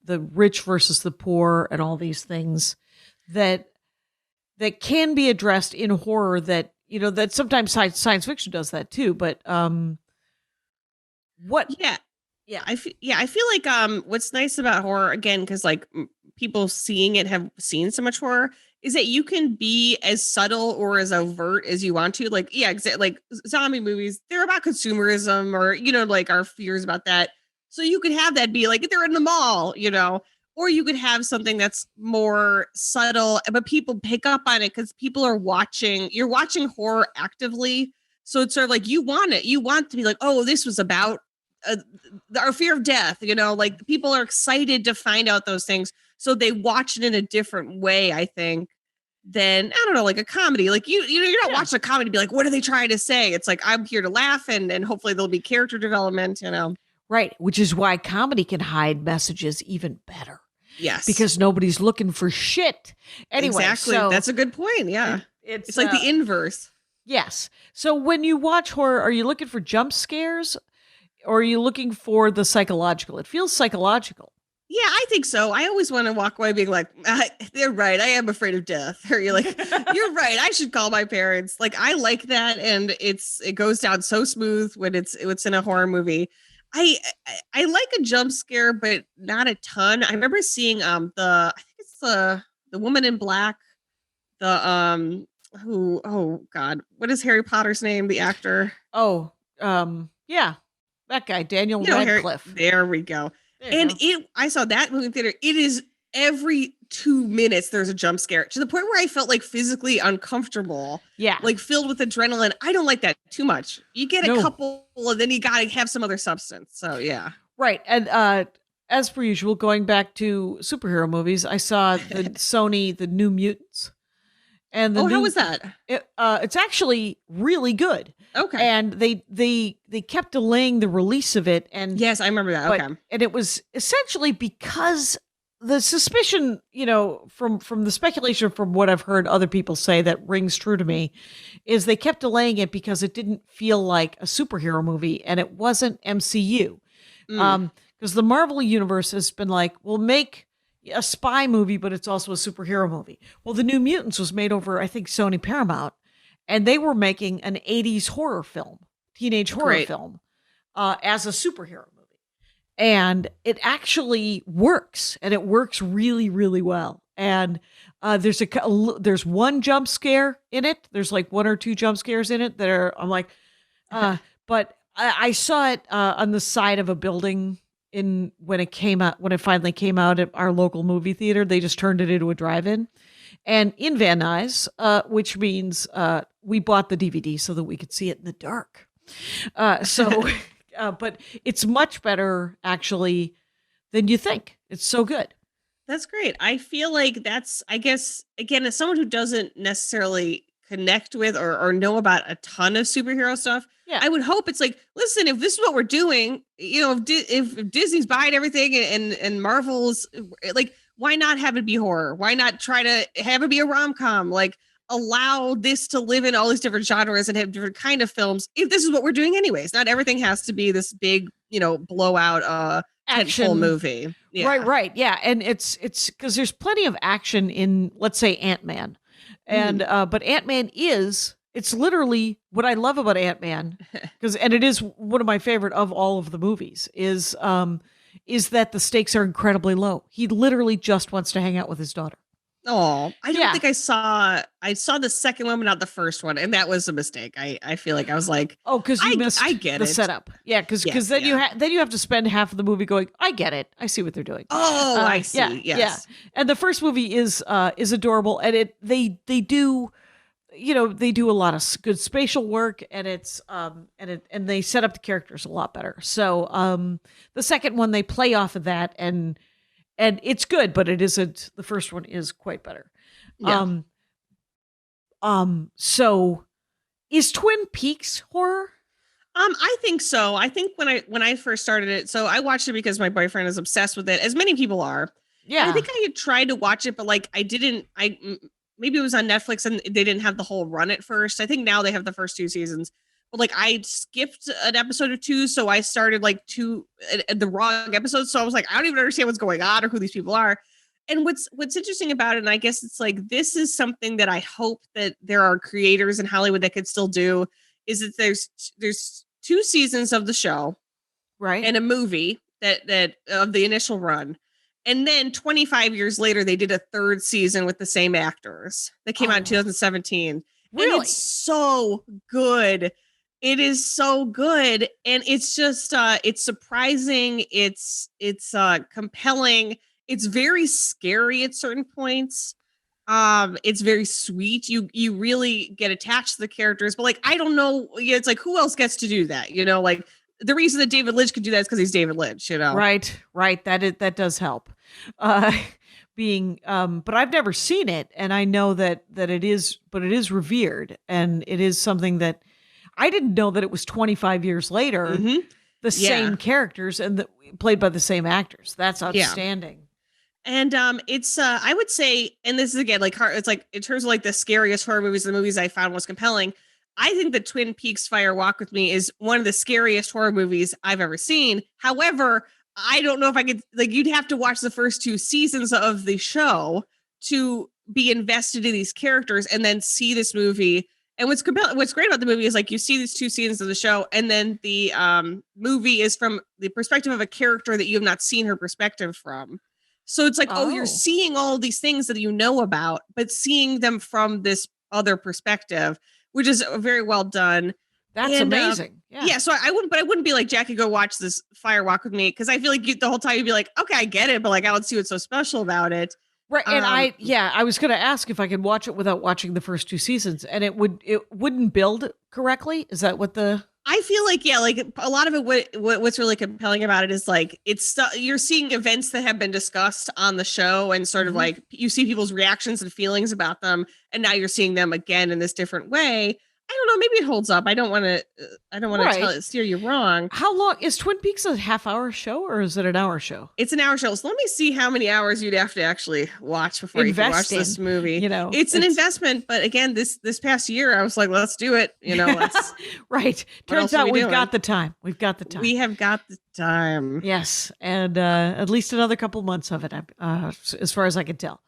the rich versus the poor and all these things that can be addressed in horror that sometimes science fiction does that too. But I feel like what's nice about horror, again, because like people seeing it have seen so much horror, is that you can be as subtle or as overt as you want to. Like, like zombie movies, they're about consumerism or, like our fears about that. So you could have that be like, they're in the mall, or you could have something that's more subtle, but people pick up on it because people are you're watching horror actively. So it's sort of like, you want to be like, oh, this was about our fear of death, like people are excited to find out those things. So they watch it in a different way, I think, than, I don't know, like a comedy. Like you're not watching a comedy to be like, what are they trying to say? It's like, I'm here to laugh and hopefully there'll be character development, Right. Which is why comedy can hide messages even better. Yes. Because nobody's looking for shit. Anyway, exactly. So that's a good point. Yeah. It's like the inverse. Yes. So when you watch horror, are you looking for jump scares or are you looking for the psychological? It feels psychological. Yeah, I think so. I always want to walk away being like, they're right. I am afraid of death. Or you're like, you're right. I should call my parents. Like, I like that. And it goes down so smooth when it's in a horror movie. I like a jump scare, but not a ton. I remember seeing I think it's the Woman in Black, oh God, what is Harry Potter's name? The actor? Yeah, that guy, Daniel Radcliffe. There we go. I saw that movie in theater. It is every 2 minutes there's a jump scare to the point where I felt like physically uncomfortable. Yeah. Like filled with adrenaline. I don't like that too much. You get a couple and then you got to have some other substance. So yeah. Right. And as per usual, going back to superhero movies, I saw the New Mutants. And how was that? It's actually really good. Okay. And they kept delaying the release of it. And yes, I remember that. Okay. And it was essentially because the suspicion, from the speculation from what I've heard other people say that rings true to me, is they kept delaying it because it didn't feel like a superhero movie and it wasn't MCU. Because the Marvel universe has been like, we'll make a spy movie, but it's also a superhero movie. Well, the New Mutants was made over, I think, Sony Paramount, and they were making an 80s horror film, teenage horror film, as a superhero movie. And it actually works, and it works really, really well. And there's one jump scare in it. There's like one or two jump scares in it that are, I'm like, but I saw it on the side of a building when it finally came out at our local movie theater. They just turned it into a drive-in, and in Van Nuys, which means we bought the DVD so that we could see it in the dark. But it's much better actually than you think. It's so good. That's great. I feel like I guess, again, as someone who doesn't necessarily connect with or know about a ton of superhero stuff, I would hope it's like, listen, if this is what we're doing, if Disney's buying everything and Marvel's like, why not have it be horror? Why not try to have it be a rom-com? Like, allow this to live in all these different genres and have different kind of films. If this is what we're doing anyways, not everything has to be this big, blowout action movie. Yeah. Right. Yeah. And it's because there's plenty of action in, let's say, Ant-Man. And but Ant-Man it's literally what I love about Ant-Man, and it is one of my favorite of all of the movies, is that the stakes are incredibly low. He literally just wants to hang out with his daughter. Oh, I don't think I saw the second one, but not the first one. And that was a mistake. I feel like I was like, oh, because you missed the setup. Yeah. Because then you have to spend half of the movie going, I get it. I see what they're doing. Oh, I see. Yeah, yes. Yeah. And the first movie is adorable. And they do a lot of good spatial work, and and they set up the characters a lot better. So the second one, they play off of that, and it's good, but it isn't. The first one is quite better. Yeah. So Is Twin Peaks horror? I think so. I think when I first started it, so I watched it because my boyfriend is obsessed with it, as many people are. Yeah. And I think I had tried to watch it, but like I didn't. Maybe it was on Netflix and they didn't have the whole run at first. I think now they have the first 2 seasons. But like I skipped an episode or 2, so I started like the wrong episodes. So I was like, I don't even understand what's going on or who these people are. And what's interesting about it, and I guess it's like this is something that I hope that there are creators in Hollywood that could still do, is that there's 2 seasons of the show, right, and a movie that of the initial run. And then 25 years later, they did a 3rd season with the same actors that came out in 2017. Really? And it's so good. It is so good. And it's just, it's surprising. It's compelling. It's very scary at certain points. It's very sweet. You really get attached to the characters, but like, I don't know. It's like, who else gets to do that? Like, the reason that David Lynch could do that is because he's David Lynch, Right. That does help. But I've never seen it, and I know that it is revered, and it is something that I didn't know that it was 25 years later, the same characters and played by the same actors. That's outstanding. And it's I would say, and this is again like it's like in terms of like the scariest horror movies, the movies I found most compelling. I think that Twin Peaks Fire Walk with Me is one of the scariest horror movies I've ever seen. However, I don't know if I could, like, you'd have to watch the first 2 seasons of the show to be invested in these characters and then see this movie. And what's great about the movie is like you see these 2 seasons of the show, and then the movie is from the perspective of a character that you have not seen her perspective from. So it's like, you're seeing all of these things that you know about, but seeing them from this other perspective, which is very well done. That's amazing. Yeah. So I wouldn't be like, Jackie, go watch this Fire Walk with Me, because I feel like the whole time you'd be like, okay, I get it, but like I don't see what's so special about it. Right. And I was going to ask if I could watch it without watching the first 2 seasons, and it wouldn't build correctly. Is that what I feel like, like a lot of it, what's really compelling about it is like, you're seeing events that have been discussed on the show, and sort of like you see people's reactions and feelings about them. And now you're seeing them again in this different way. I don't know. Maybe it holds up. I don't want to steer you wrong. How long is Twin Peaks? A half-hour show, or is it an hour show? It's an hour show. So let me see how many hours you'd have to actually watch before you can watch this movie. It's an investment. But again, this past year, I was like, let's do it. Let's right. Turns out we've got the time. We have got the time. Yes, and at least another couple months of it, as far as I can tell.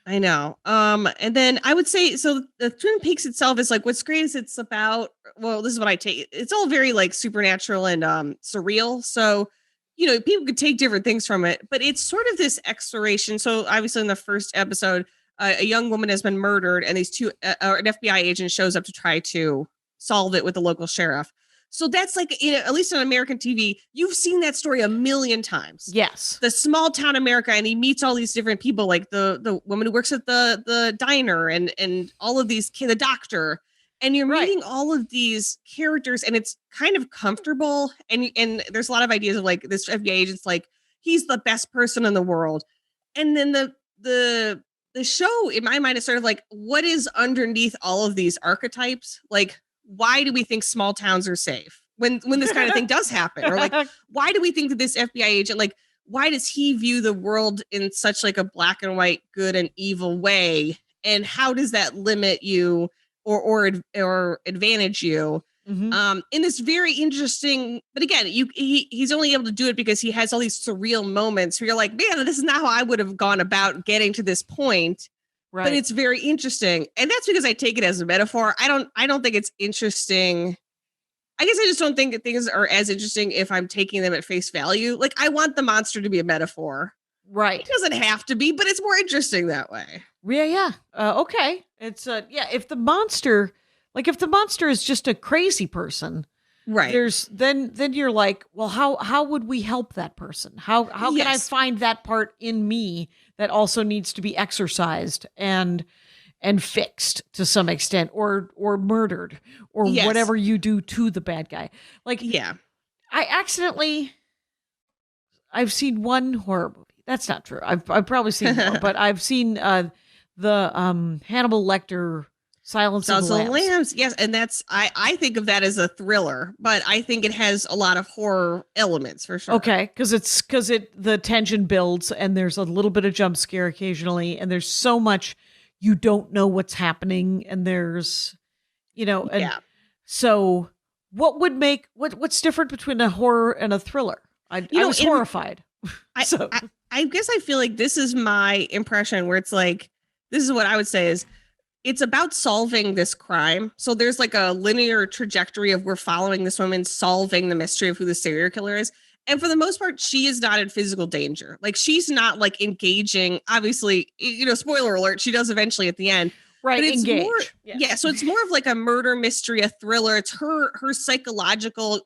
I know. And then I would say, so the Twin Peaks itself is like, what's great is it's about, well, this is what I take. It's all very like supernatural and surreal. So, people could take different things from it, but it's sort of this exploration. So obviously in the first episode, a young woman has been murdered, and these an FBI agent shows up to try to solve it with the local sheriff. So that's like, at least on American TV, you've seen that story a million times. Yes. The small town America, and he meets all these different people, like the woman who works at the diner and all of these the doctor. And you're meeting all of these characters, and it's kind of comfortable. And there's a lot of ideas of like this FBI agent's like, he's the best person in the world. And then the show, in my mind, is sort of like, what is underneath all of these archetypes? Like, why do we think small towns are safe when this kind of thing does happen? Or like, why do we think that this FBI agent, like, why does he view the world in such like a black and white, good and evil way? And how does that limit you or advantage you? In this very interesting, but again, he's only able to do it because he has all these surreal moments where you're like, man, this is not how I would have gone about getting to this point. Right. But it's very interesting. And that's because I take it as a metaphor. I don't think it's interesting. I guess I just don't think that things are as interesting if I'm taking them at face value. Like, I want the monster to be a metaphor. Right. It doesn't have to be, but it's more interesting that way. Yeah. Okay. It's if the monster is just a crazy person, right? Then you're like, well, how would we help that person? How can I find that part in me that also needs to be exercised and fixed to some extent, or murdered, or whatever you do to the bad guy? Like, I've seen one horror movie. That's not true. I've probably seen more, but I've seen the Hannibal Lecter Silence of Silence the of the Lambs. Lambs. Yes, and that's I think of that as a thriller, but I think it has a lot of horror elements for sure. Okay, because the tension builds and there's a little bit of jump scare occasionally, and there's so much you don't know what's happening, and there's and Yeah. so what would make what's different between a horror and a thriller? I was horrified. So I guess I feel like this is my impression where it's like, this is what I would say is it's about solving this crime. So there's like a linear trajectory of we're following this woman solving the mystery of who the serial killer is. And for the most part, she is not in physical danger. Like she's not like engaging. Obviously, spoiler alert, she does eventually at the end. right, But it's engage. more, Yes. yeah. So it's more of like a murder mystery, a thriller. It's her psychological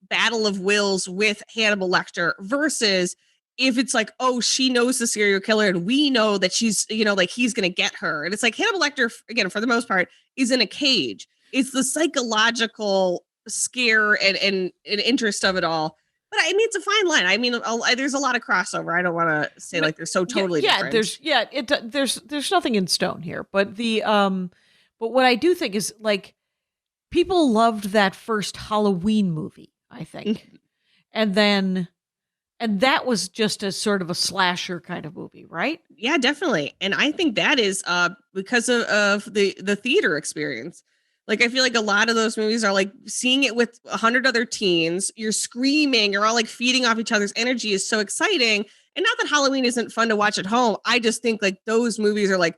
battle of wills with Hannibal Lecter versus if it's like, oh, she knows the serial killer and we know that she's, like he's going to get her. And it's like Hannibal Lecter, again, for the most part, is in a cage. It's the psychological scare and interest of it all. But I mean, it's a fine line. I mean, there's a lot of crossover. I don't want to say like they're so totally different. There's nothing in stone here. But but what I do think is like people loved that first Halloween movie, I think. And that was just a sort of a slasher kind of movie, right? Yeah, definitely. And I think that is because of the theater experience. Like, I feel like a lot of those movies are like seeing it with 100 other teens. You're screaming, you're all like feeding off each other's energy is so exciting. And not that Halloween isn't fun to watch at home. I just think like those movies are like,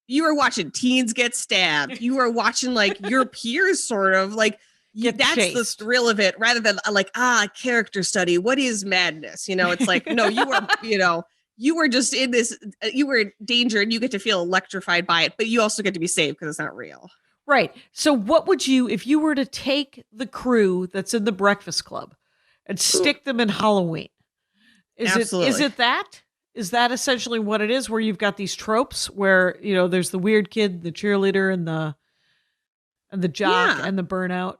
you are watching teens get stabbed. You are watching like your peers sort of like, that's chased. the thrill of it rather than like, character study. What is madness? It's like, no, you were, you were just in this, you were in danger and you get to feel electrified by it, but you also get to be saved because it's not real. Right. So what would you, if you were to take the crew that's in the Breakfast Club and stick them in Halloween? Absolutely. Is it that? Is that essentially what it is, where you've got these tropes where, there's the weird kid, the cheerleader, and the jock and the burnout?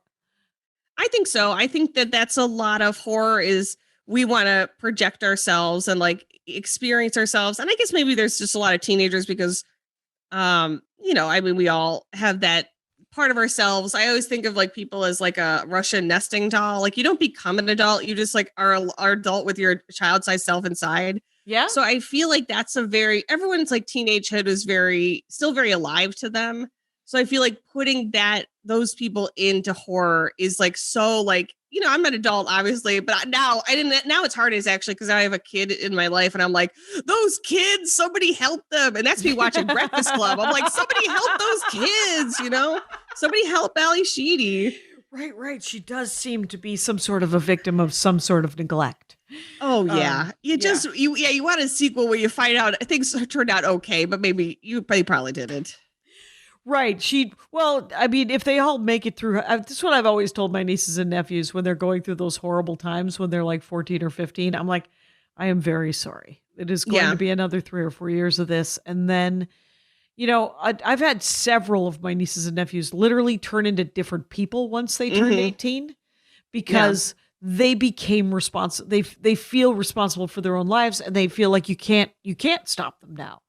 I think so. I think that that's a lot of horror is we want to project ourselves and like experience ourselves. And I guess maybe there's just a lot of teenagers because, I mean, we all have that part of ourselves. I always think of like people as like a Russian nesting doll. Like you don't become an adult. You just like are adult with your child-sized self inside. Yeah. So I feel like that's everyone's like teenagehood is still very alive to them. So I feel like putting those people into horror is like, so like, I'm an adult obviously, but now it's hard as actually, because I have a kid in my life and I'm like, those kids, somebody help them. And that's me watching Breakfast Club. I'm like, somebody help those kids, somebody help Ali Sheedy. Right. She does seem to be some sort of a victim of some sort of neglect. Oh yeah. You want a sequel where you find out things turned out okay, but maybe they probably didn't. Right. I mean, if they all make it through, this is what I've always told my nieces and nephews when they're going through those horrible times when they're like 14 or 15. I'm like, I am very sorry. It is going to be another 3 or 4 years of this. And then, I've had several of my nieces and nephews literally turn into different people once they turned 18 because they became responsible. They feel responsible for their own lives and they feel like you can't stop them now.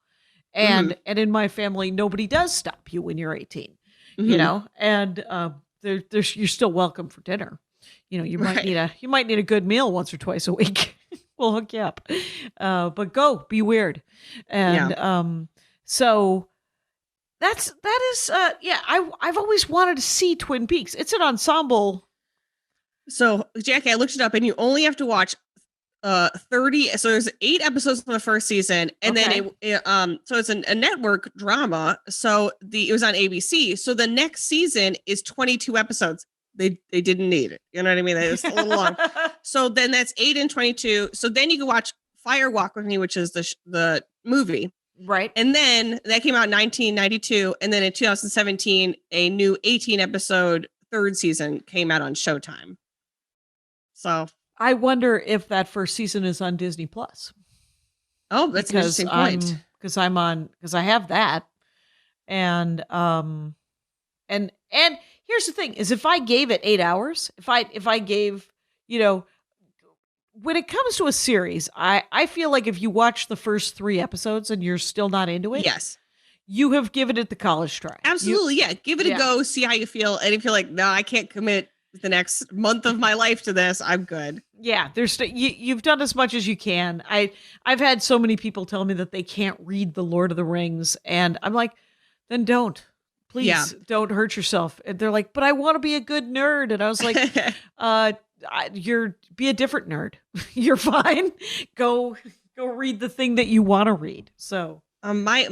And in my family, nobody does stop you when you're 18, and you're still welcome for dinner. You might need a good meal once or twice a week. We'll hook you up. But go be weird. And so that is I've always wanted to see Twin Peaks. It's an ensemble. So Jackie, I looked it up and you only have to watch 30, so there's 8 episodes in the first season, and then so it's a network drama, so it was on ABC, so the next season is 22 episodes. They didn't need it, you know what I mean? It was a little long. So then that's 8 and 22, so then you can watch Fire Walk with Me, which is the movie, right? And then that came out in 1992, and then in 2017 a new 18 episode third season came out on Showtime. So I wonder if that first season is on Disney Plus. Oh, that's an interesting point. Because I have that. And here's the thing is if I gave it 8 hours, if I gave, when it comes to a series, I feel like if you watch the first 3 episodes and you're still not into it, yes, you have given it the college try. Absolutely. Yeah. Give it a go. See how you feel. And if you're like, no, I can't commit the next month of my life to this, I'm good. Yeah. You've done as much as you can. I've had so many people tell me that they can't read The Lord of the Rings. And I'm like, then don't. Please don't hurt yourself. And they're like, but I want to be a good nerd. And I was like, be a different nerd. You're fine. Go read the thing that you want to read. So my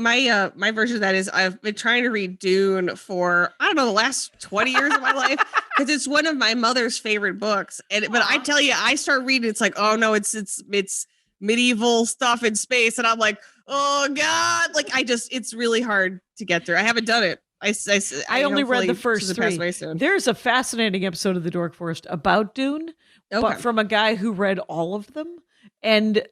version of that is I've been trying to read Dune for, I don't know, the last 20 years of my life, because it's one of my mother's favorite books. But I tell you, I start reading, it's like, oh no, it's medieval stuff in space. And I'm like, oh God, like it's really hard to get through. I haven't done it. I only read the first 3. There's a fascinating episode of the Dork Forest about Dune, but from a guy who read all of them and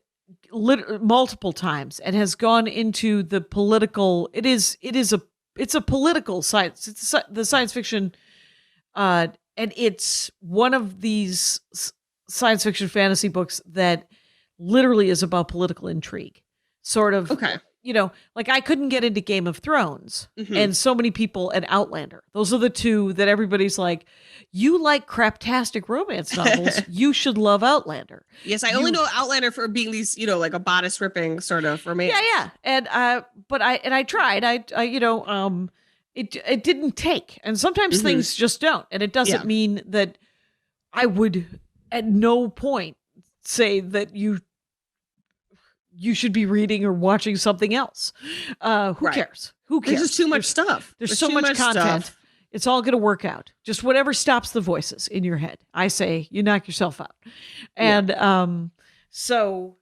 multiple times and has gone into the political. It's a political science. It's the science fiction, and it's one of these science fiction fantasy books that literally is about political intrigue. Sort of. Okay. Like I couldn't get into Game of Thrones and so many people and Outlander. Those are the two that everybody's like, you like craptastic romance novels. You should love Outlander. Yes. I only know Outlander for being these, like a bodice ripping sort of romance. Yeah. And, but I tried, it didn't take. And sometimes things just don't. And it doesn't mean that I would at no point say that you should be reading or watching something else. Who cares? Who cares? There's just too much stuff. There's so much content. Stuff. It's all going to work out. Just whatever stops the voices in your head. I say you knock yourself out. And so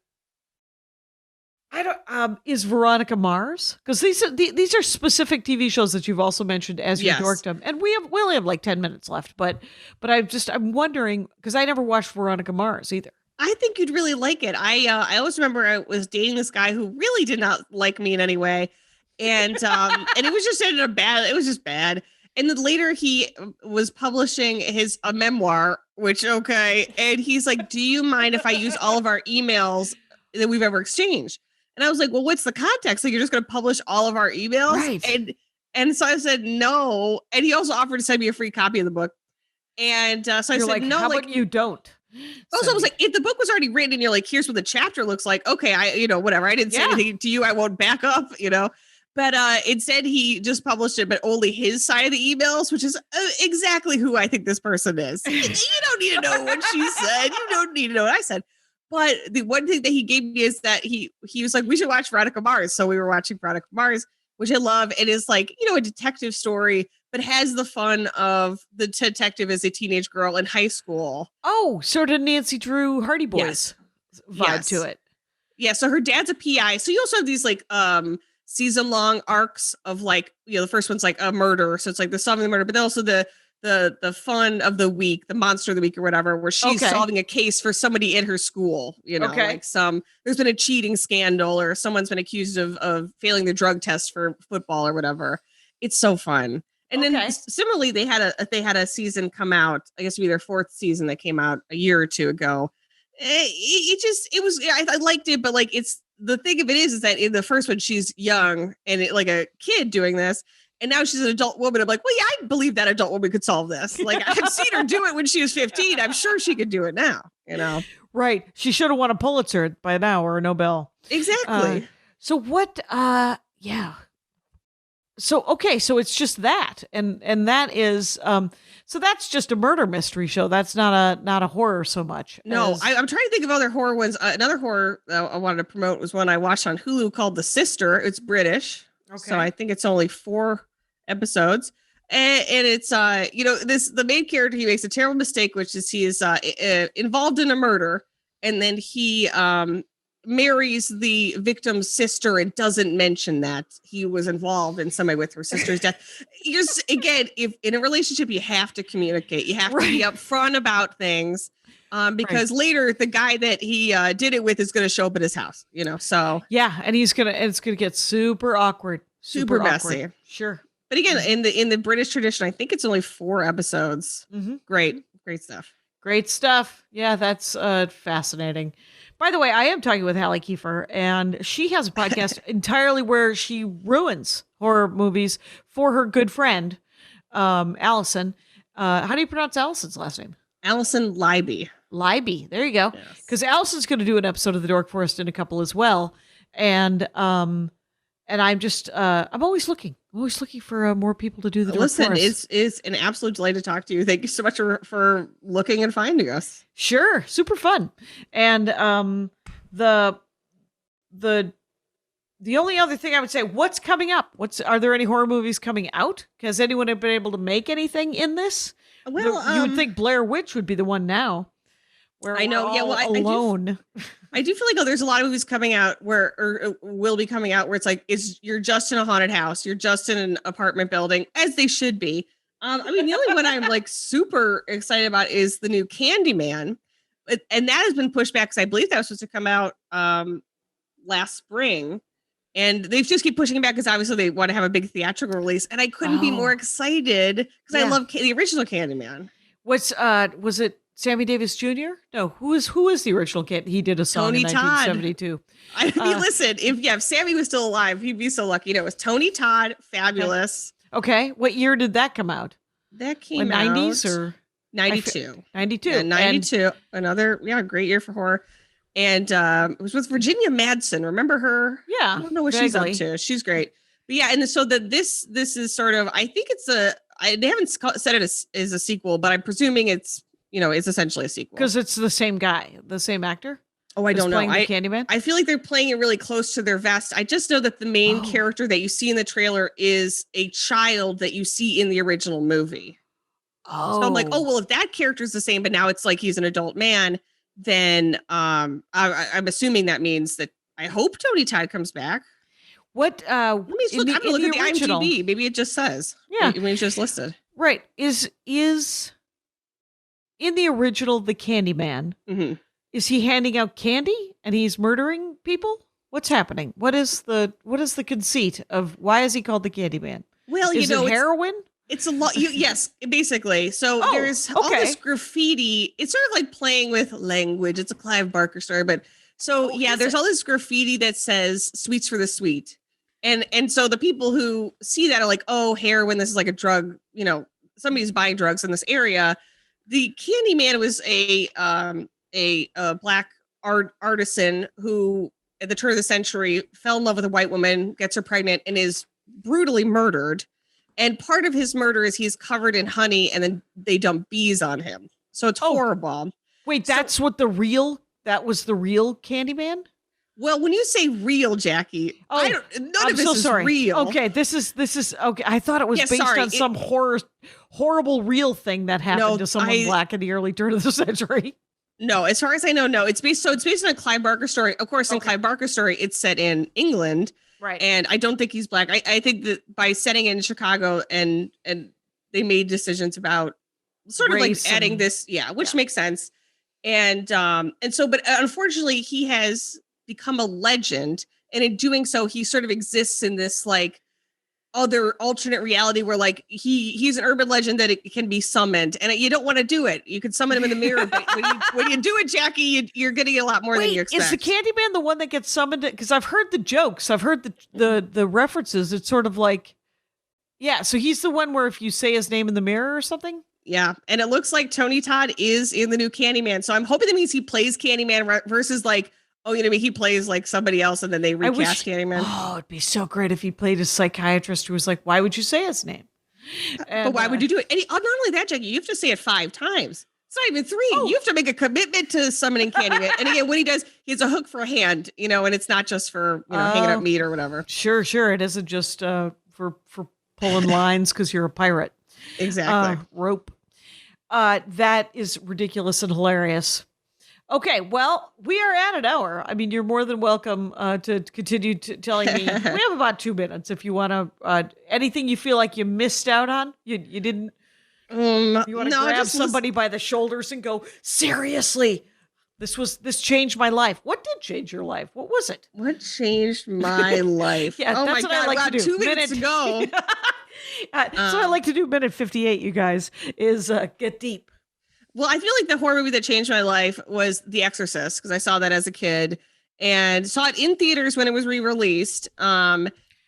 I don't. Is Veronica Mars? Because these are specific TV shows that you've also mentioned as your dorkdom, and we only have like 10 minutes left. But I'm wondering, because I never watched Veronica Mars either. I think you'd really like it. I always remember I was dating this guy who really did not like me in any way. And and it was just it was just bad. And then later he was publishing a memoir, which, and he's like, do you mind if I use all of our emails that we've ever exchanged? And I was like, well, what's the context? Like, you're just going to publish all of our emails? Right. And so I said, no. And he also offered to send me a free copy of the book. And so I said, like, no, how about you don't? Also, I was like, if the book was already written and you're like, here's what the chapter looks like. Okay, whatever. I didn't say anything to you. I won't back up, But instead, he just published it, but only his side of the emails, which is exactly who I think this person is. You don't need to know what she said. You don't need to know what I said. But the one thing that he gave me is that he was like, we should watch Veronica Mars. So we were watching Veronica Mars, which I love. It is like, a detective story, but has the fun of the detective as a teenage girl in high school. Oh, sort of Nancy Drew Hardy Boys vibe to it. Yeah. So her dad's a PI. So you also have these like season long arcs of like, the first one's like a murder. So it's like the solving the murder, but then also the fun of the week, the monster of the week or whatever, where she's solving a case for somebody in her school, like there's been a cheating scandal or someone's been accused of failing the drug test for football or whatever. It's so fun. And then similarly, they had a season come out, I guess it'd be their 4th season that came out a year or two ago. I liked it, but like, it's the thing of it is that in the first one, she's young and like a kid doing this. And now she's an adult woman. I'm like, well, yeah, I believe that adult woman could solve this. Like, I've seen her do it when she was 15. I'm sure she could do it now, Right. She should have won a Pulitzer by now or a Nobel. Exactly. So what, So it's just that. And that is, so that's just a murder mystery show. That's not a horror so much. No, I'm trying to think of other horror ones. Another horror I wanted to promote was one I watched on Hulu called The Sister. It's British. Okay. So I think it's only 4 episodes. And it's, the main character, he makes a terrible mistake, which is he is involved in a murder. And then he marries the victim's sister and doesn't mention that he was involved in some way with her sister's death. Again, if in a relationship, you have to communicate. You have to be upfront about things. Because later the guy that he did it with is going to show up at his house, so. Yeah. And it's going to get super awkward, super messy. Awkward. Sure. But again, in the British tradition, I think it's only 4 episodes. Mm-hmm. Great stuff. Great stuff. Yeah. That's fascinating. By the way, I am talking with Halle Kiefer, and she has a podcast entirely where she ruins horror movies for her good friend, Alison. How do you pronounce Alison's last name? Alison Leiby. Leiby. There you go. Yes. Because Alison's going to do an episode of the Dork Forest in a couple as well. And I'm just, I'm always looking for more people to do the Dork Forest. It's an absolute delight to talk to you. Thank you so much for looking and finding us. Sure. Super fun. And the only other thing I would say, what's coming up? Are there any horror movies coming out? Has anyone been able to make anything in this? Well, you would think Blair Witch would be the one now. Where I know. We're all alone. I do feel like there's a lot of movies coming out or will be coming out where it's like you're just in a haunted house, you're just in an apartment building, as they should be. I mean, the only one I'm like super excited about is the new Candyman, and that has been pushed back because I believe that was supposed to come out last spring, and they just keep pushing it back because obviously they want to have a big theatrical release, and I couldn't be more excited because I love the original Candyman. Was it Sammy Davis Jr.? No, who is the original kid? He did a song in 1972. I mean, listen, if Sammy was still alive, he'd be so lucky. It was Tony Todd, fabulous. Okay, what year did that come out? That came out 90s or 92. 92. Yeah, 92. Another great year for horror. And it was with Virginia Madsen. Remember her? Yeah. I don't know what she's up to. She's great. But yeah, and so this is sort of, I think they haven't said it as a sequel, but I'm presuming it's essentially a sequel. Because it's the same guy, the same actor? Oh, I don't know. Candyman? I feel like they're playing it really close to their vest. I just know that the main character that you see in the trailer is a child that you see in the original movie. Oh. So I'm like, well, if that character is the same, but now it's like he's an adult man, then I'm assuming that means that I hope Tony Todd comes back. What? I'm gonna look at the IMDb. Maybe it just says. Yeah. Maybe it's just listed. Right. Is in the original the Candyman? Mm-hmm. Is he handing out candy and he's murdering people? What's happening? What is the conceit of why is he called the Candyman? Well, is it heroin? It's a lot. Yes, basically. So there's all this graffiti. It's sort of like playing with language. It's a Clive Barker story, but there's all this graffiti that says "sweets for the sweet," and so the people who see that are like, oh, heroin. This is like a drug. Somebody's buying drugs in this area. The Candyman was a black artisan who, at the turn of the century, fell in love with a white woman, gets her pregnant, and is brutally murdered. And part of his murder is he's covered in honey, and then they dump bees on him. So it's horrible. Wait, that was the real Candyman? Well, when you say real, Jackie, none of this is real. Okay, this is okay. I thought it was based on some horrible real thing that happened to someone black in the early turn of the century. No, as far as I know, no. It's based on a Clive Barker story. Of course, in Clive Barker's story, it's set in England. Right. And I don't think he's black. I think that by setting in Chicago and they made decisions about sort of race like adding this, which makes sense. And so, but unfortunately he has become a legend. And in doing so, he sort of exists in this like other alternate reality where like he's an urban legend that it can be summoned, and you don't want to do it. You could summon him in the mirror, but when you do it, Jackie, you're getting a lot more than you expect. Is the Candyman the one that gets summoned? Because I've heard the jokes, I've heard the references. It's sort of like, so he's the one where if you say his name in the mirror or something. Yeah, and it looks like Tony Todd is in the new Candyman, so I'm hoping that means he plays Candyman versus like, he plays like somebody else and then they recast Candyman. Oh, it'd be so great if he played a psychiatrist who was like, why would you say his name? But why would you do it? And not only that, Jackie, you have to say it 5 times. It's not even 3. You have to make a commitment to summoning Candyman. And again, what he does, he has a hook for a hand, and it's not just for hanging up meat or whatever. Sure. It isn't just for pulling lines because you're a pirate. Exactly. Rope. That is ridiculous and hilarious. Okay, well, we are at an hour. I mean, you're more than welcome to continue telling me. We have about 2 minutes if you want to. Anything you feel like you missed out on? You didn't. You want to grab somebody by the shoulders and go, seriously, this changed my life. What did change your life? What was it? What changed my life? That's my what God, I like to do. 2 minutes to go. So I like to do minute 58, you guys, is get deep. Well, I feel like the horror movie that changed my life was The Exorcist, because I saw that as a kid and saw it in theaters when it was re-released.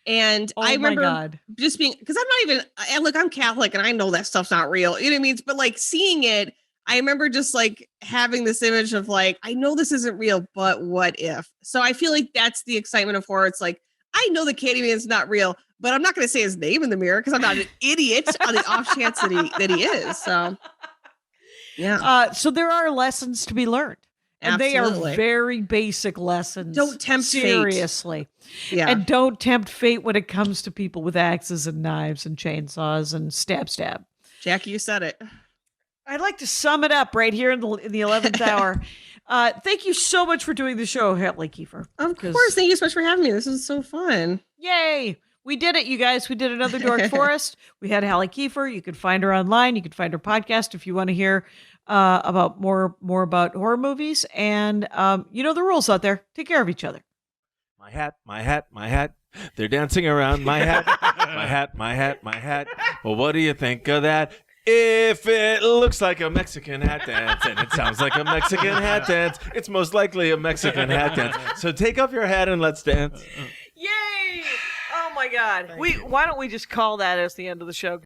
And Oh I remember my God. just being, because I'm Catholic and I know that stuff's not real. You know what I mean? But like seeing it, I remember just like having this image of like, I know this isn't real, but what if? So I feel like that's the excitement of horror. It's like, I know the Candyman's not real, but I'm not going to say his name in the mirror because I'm not an idiot on the off chance that he is. So, yeah. So there are lessons to be learned. And Absolutely. they are very basic lessons. Don't tempt fate. Seriously. Yeah. And don't tempt fate when it comes to people with axes and knives and chainsaws and stab. Jackie, you said it. I'd like to sum it up right here in the 11th hour. Thank you so much for doing the show, Halle Kiefer. Of course. Thank you so much for having me. This is so fun. Yay. We did it, you guys. We did another Dork Forest. We had Halle Kiefer. You can find her online. You can find her podcast if you want to hear about more about horror movies. And you know the rules out there. Take care of each other. My hat, my hat, my hat. They're dancing around my hat. My hat, my hat, my hat. Well, what do you think of that? If it looks like a Mexican hat dance and it sounds like a Mexican hat dance, it's most likely a Mexican hat dance. So take off your hat and let's dance. Yay! Oh my God. Why don't we just call that as the end of the show?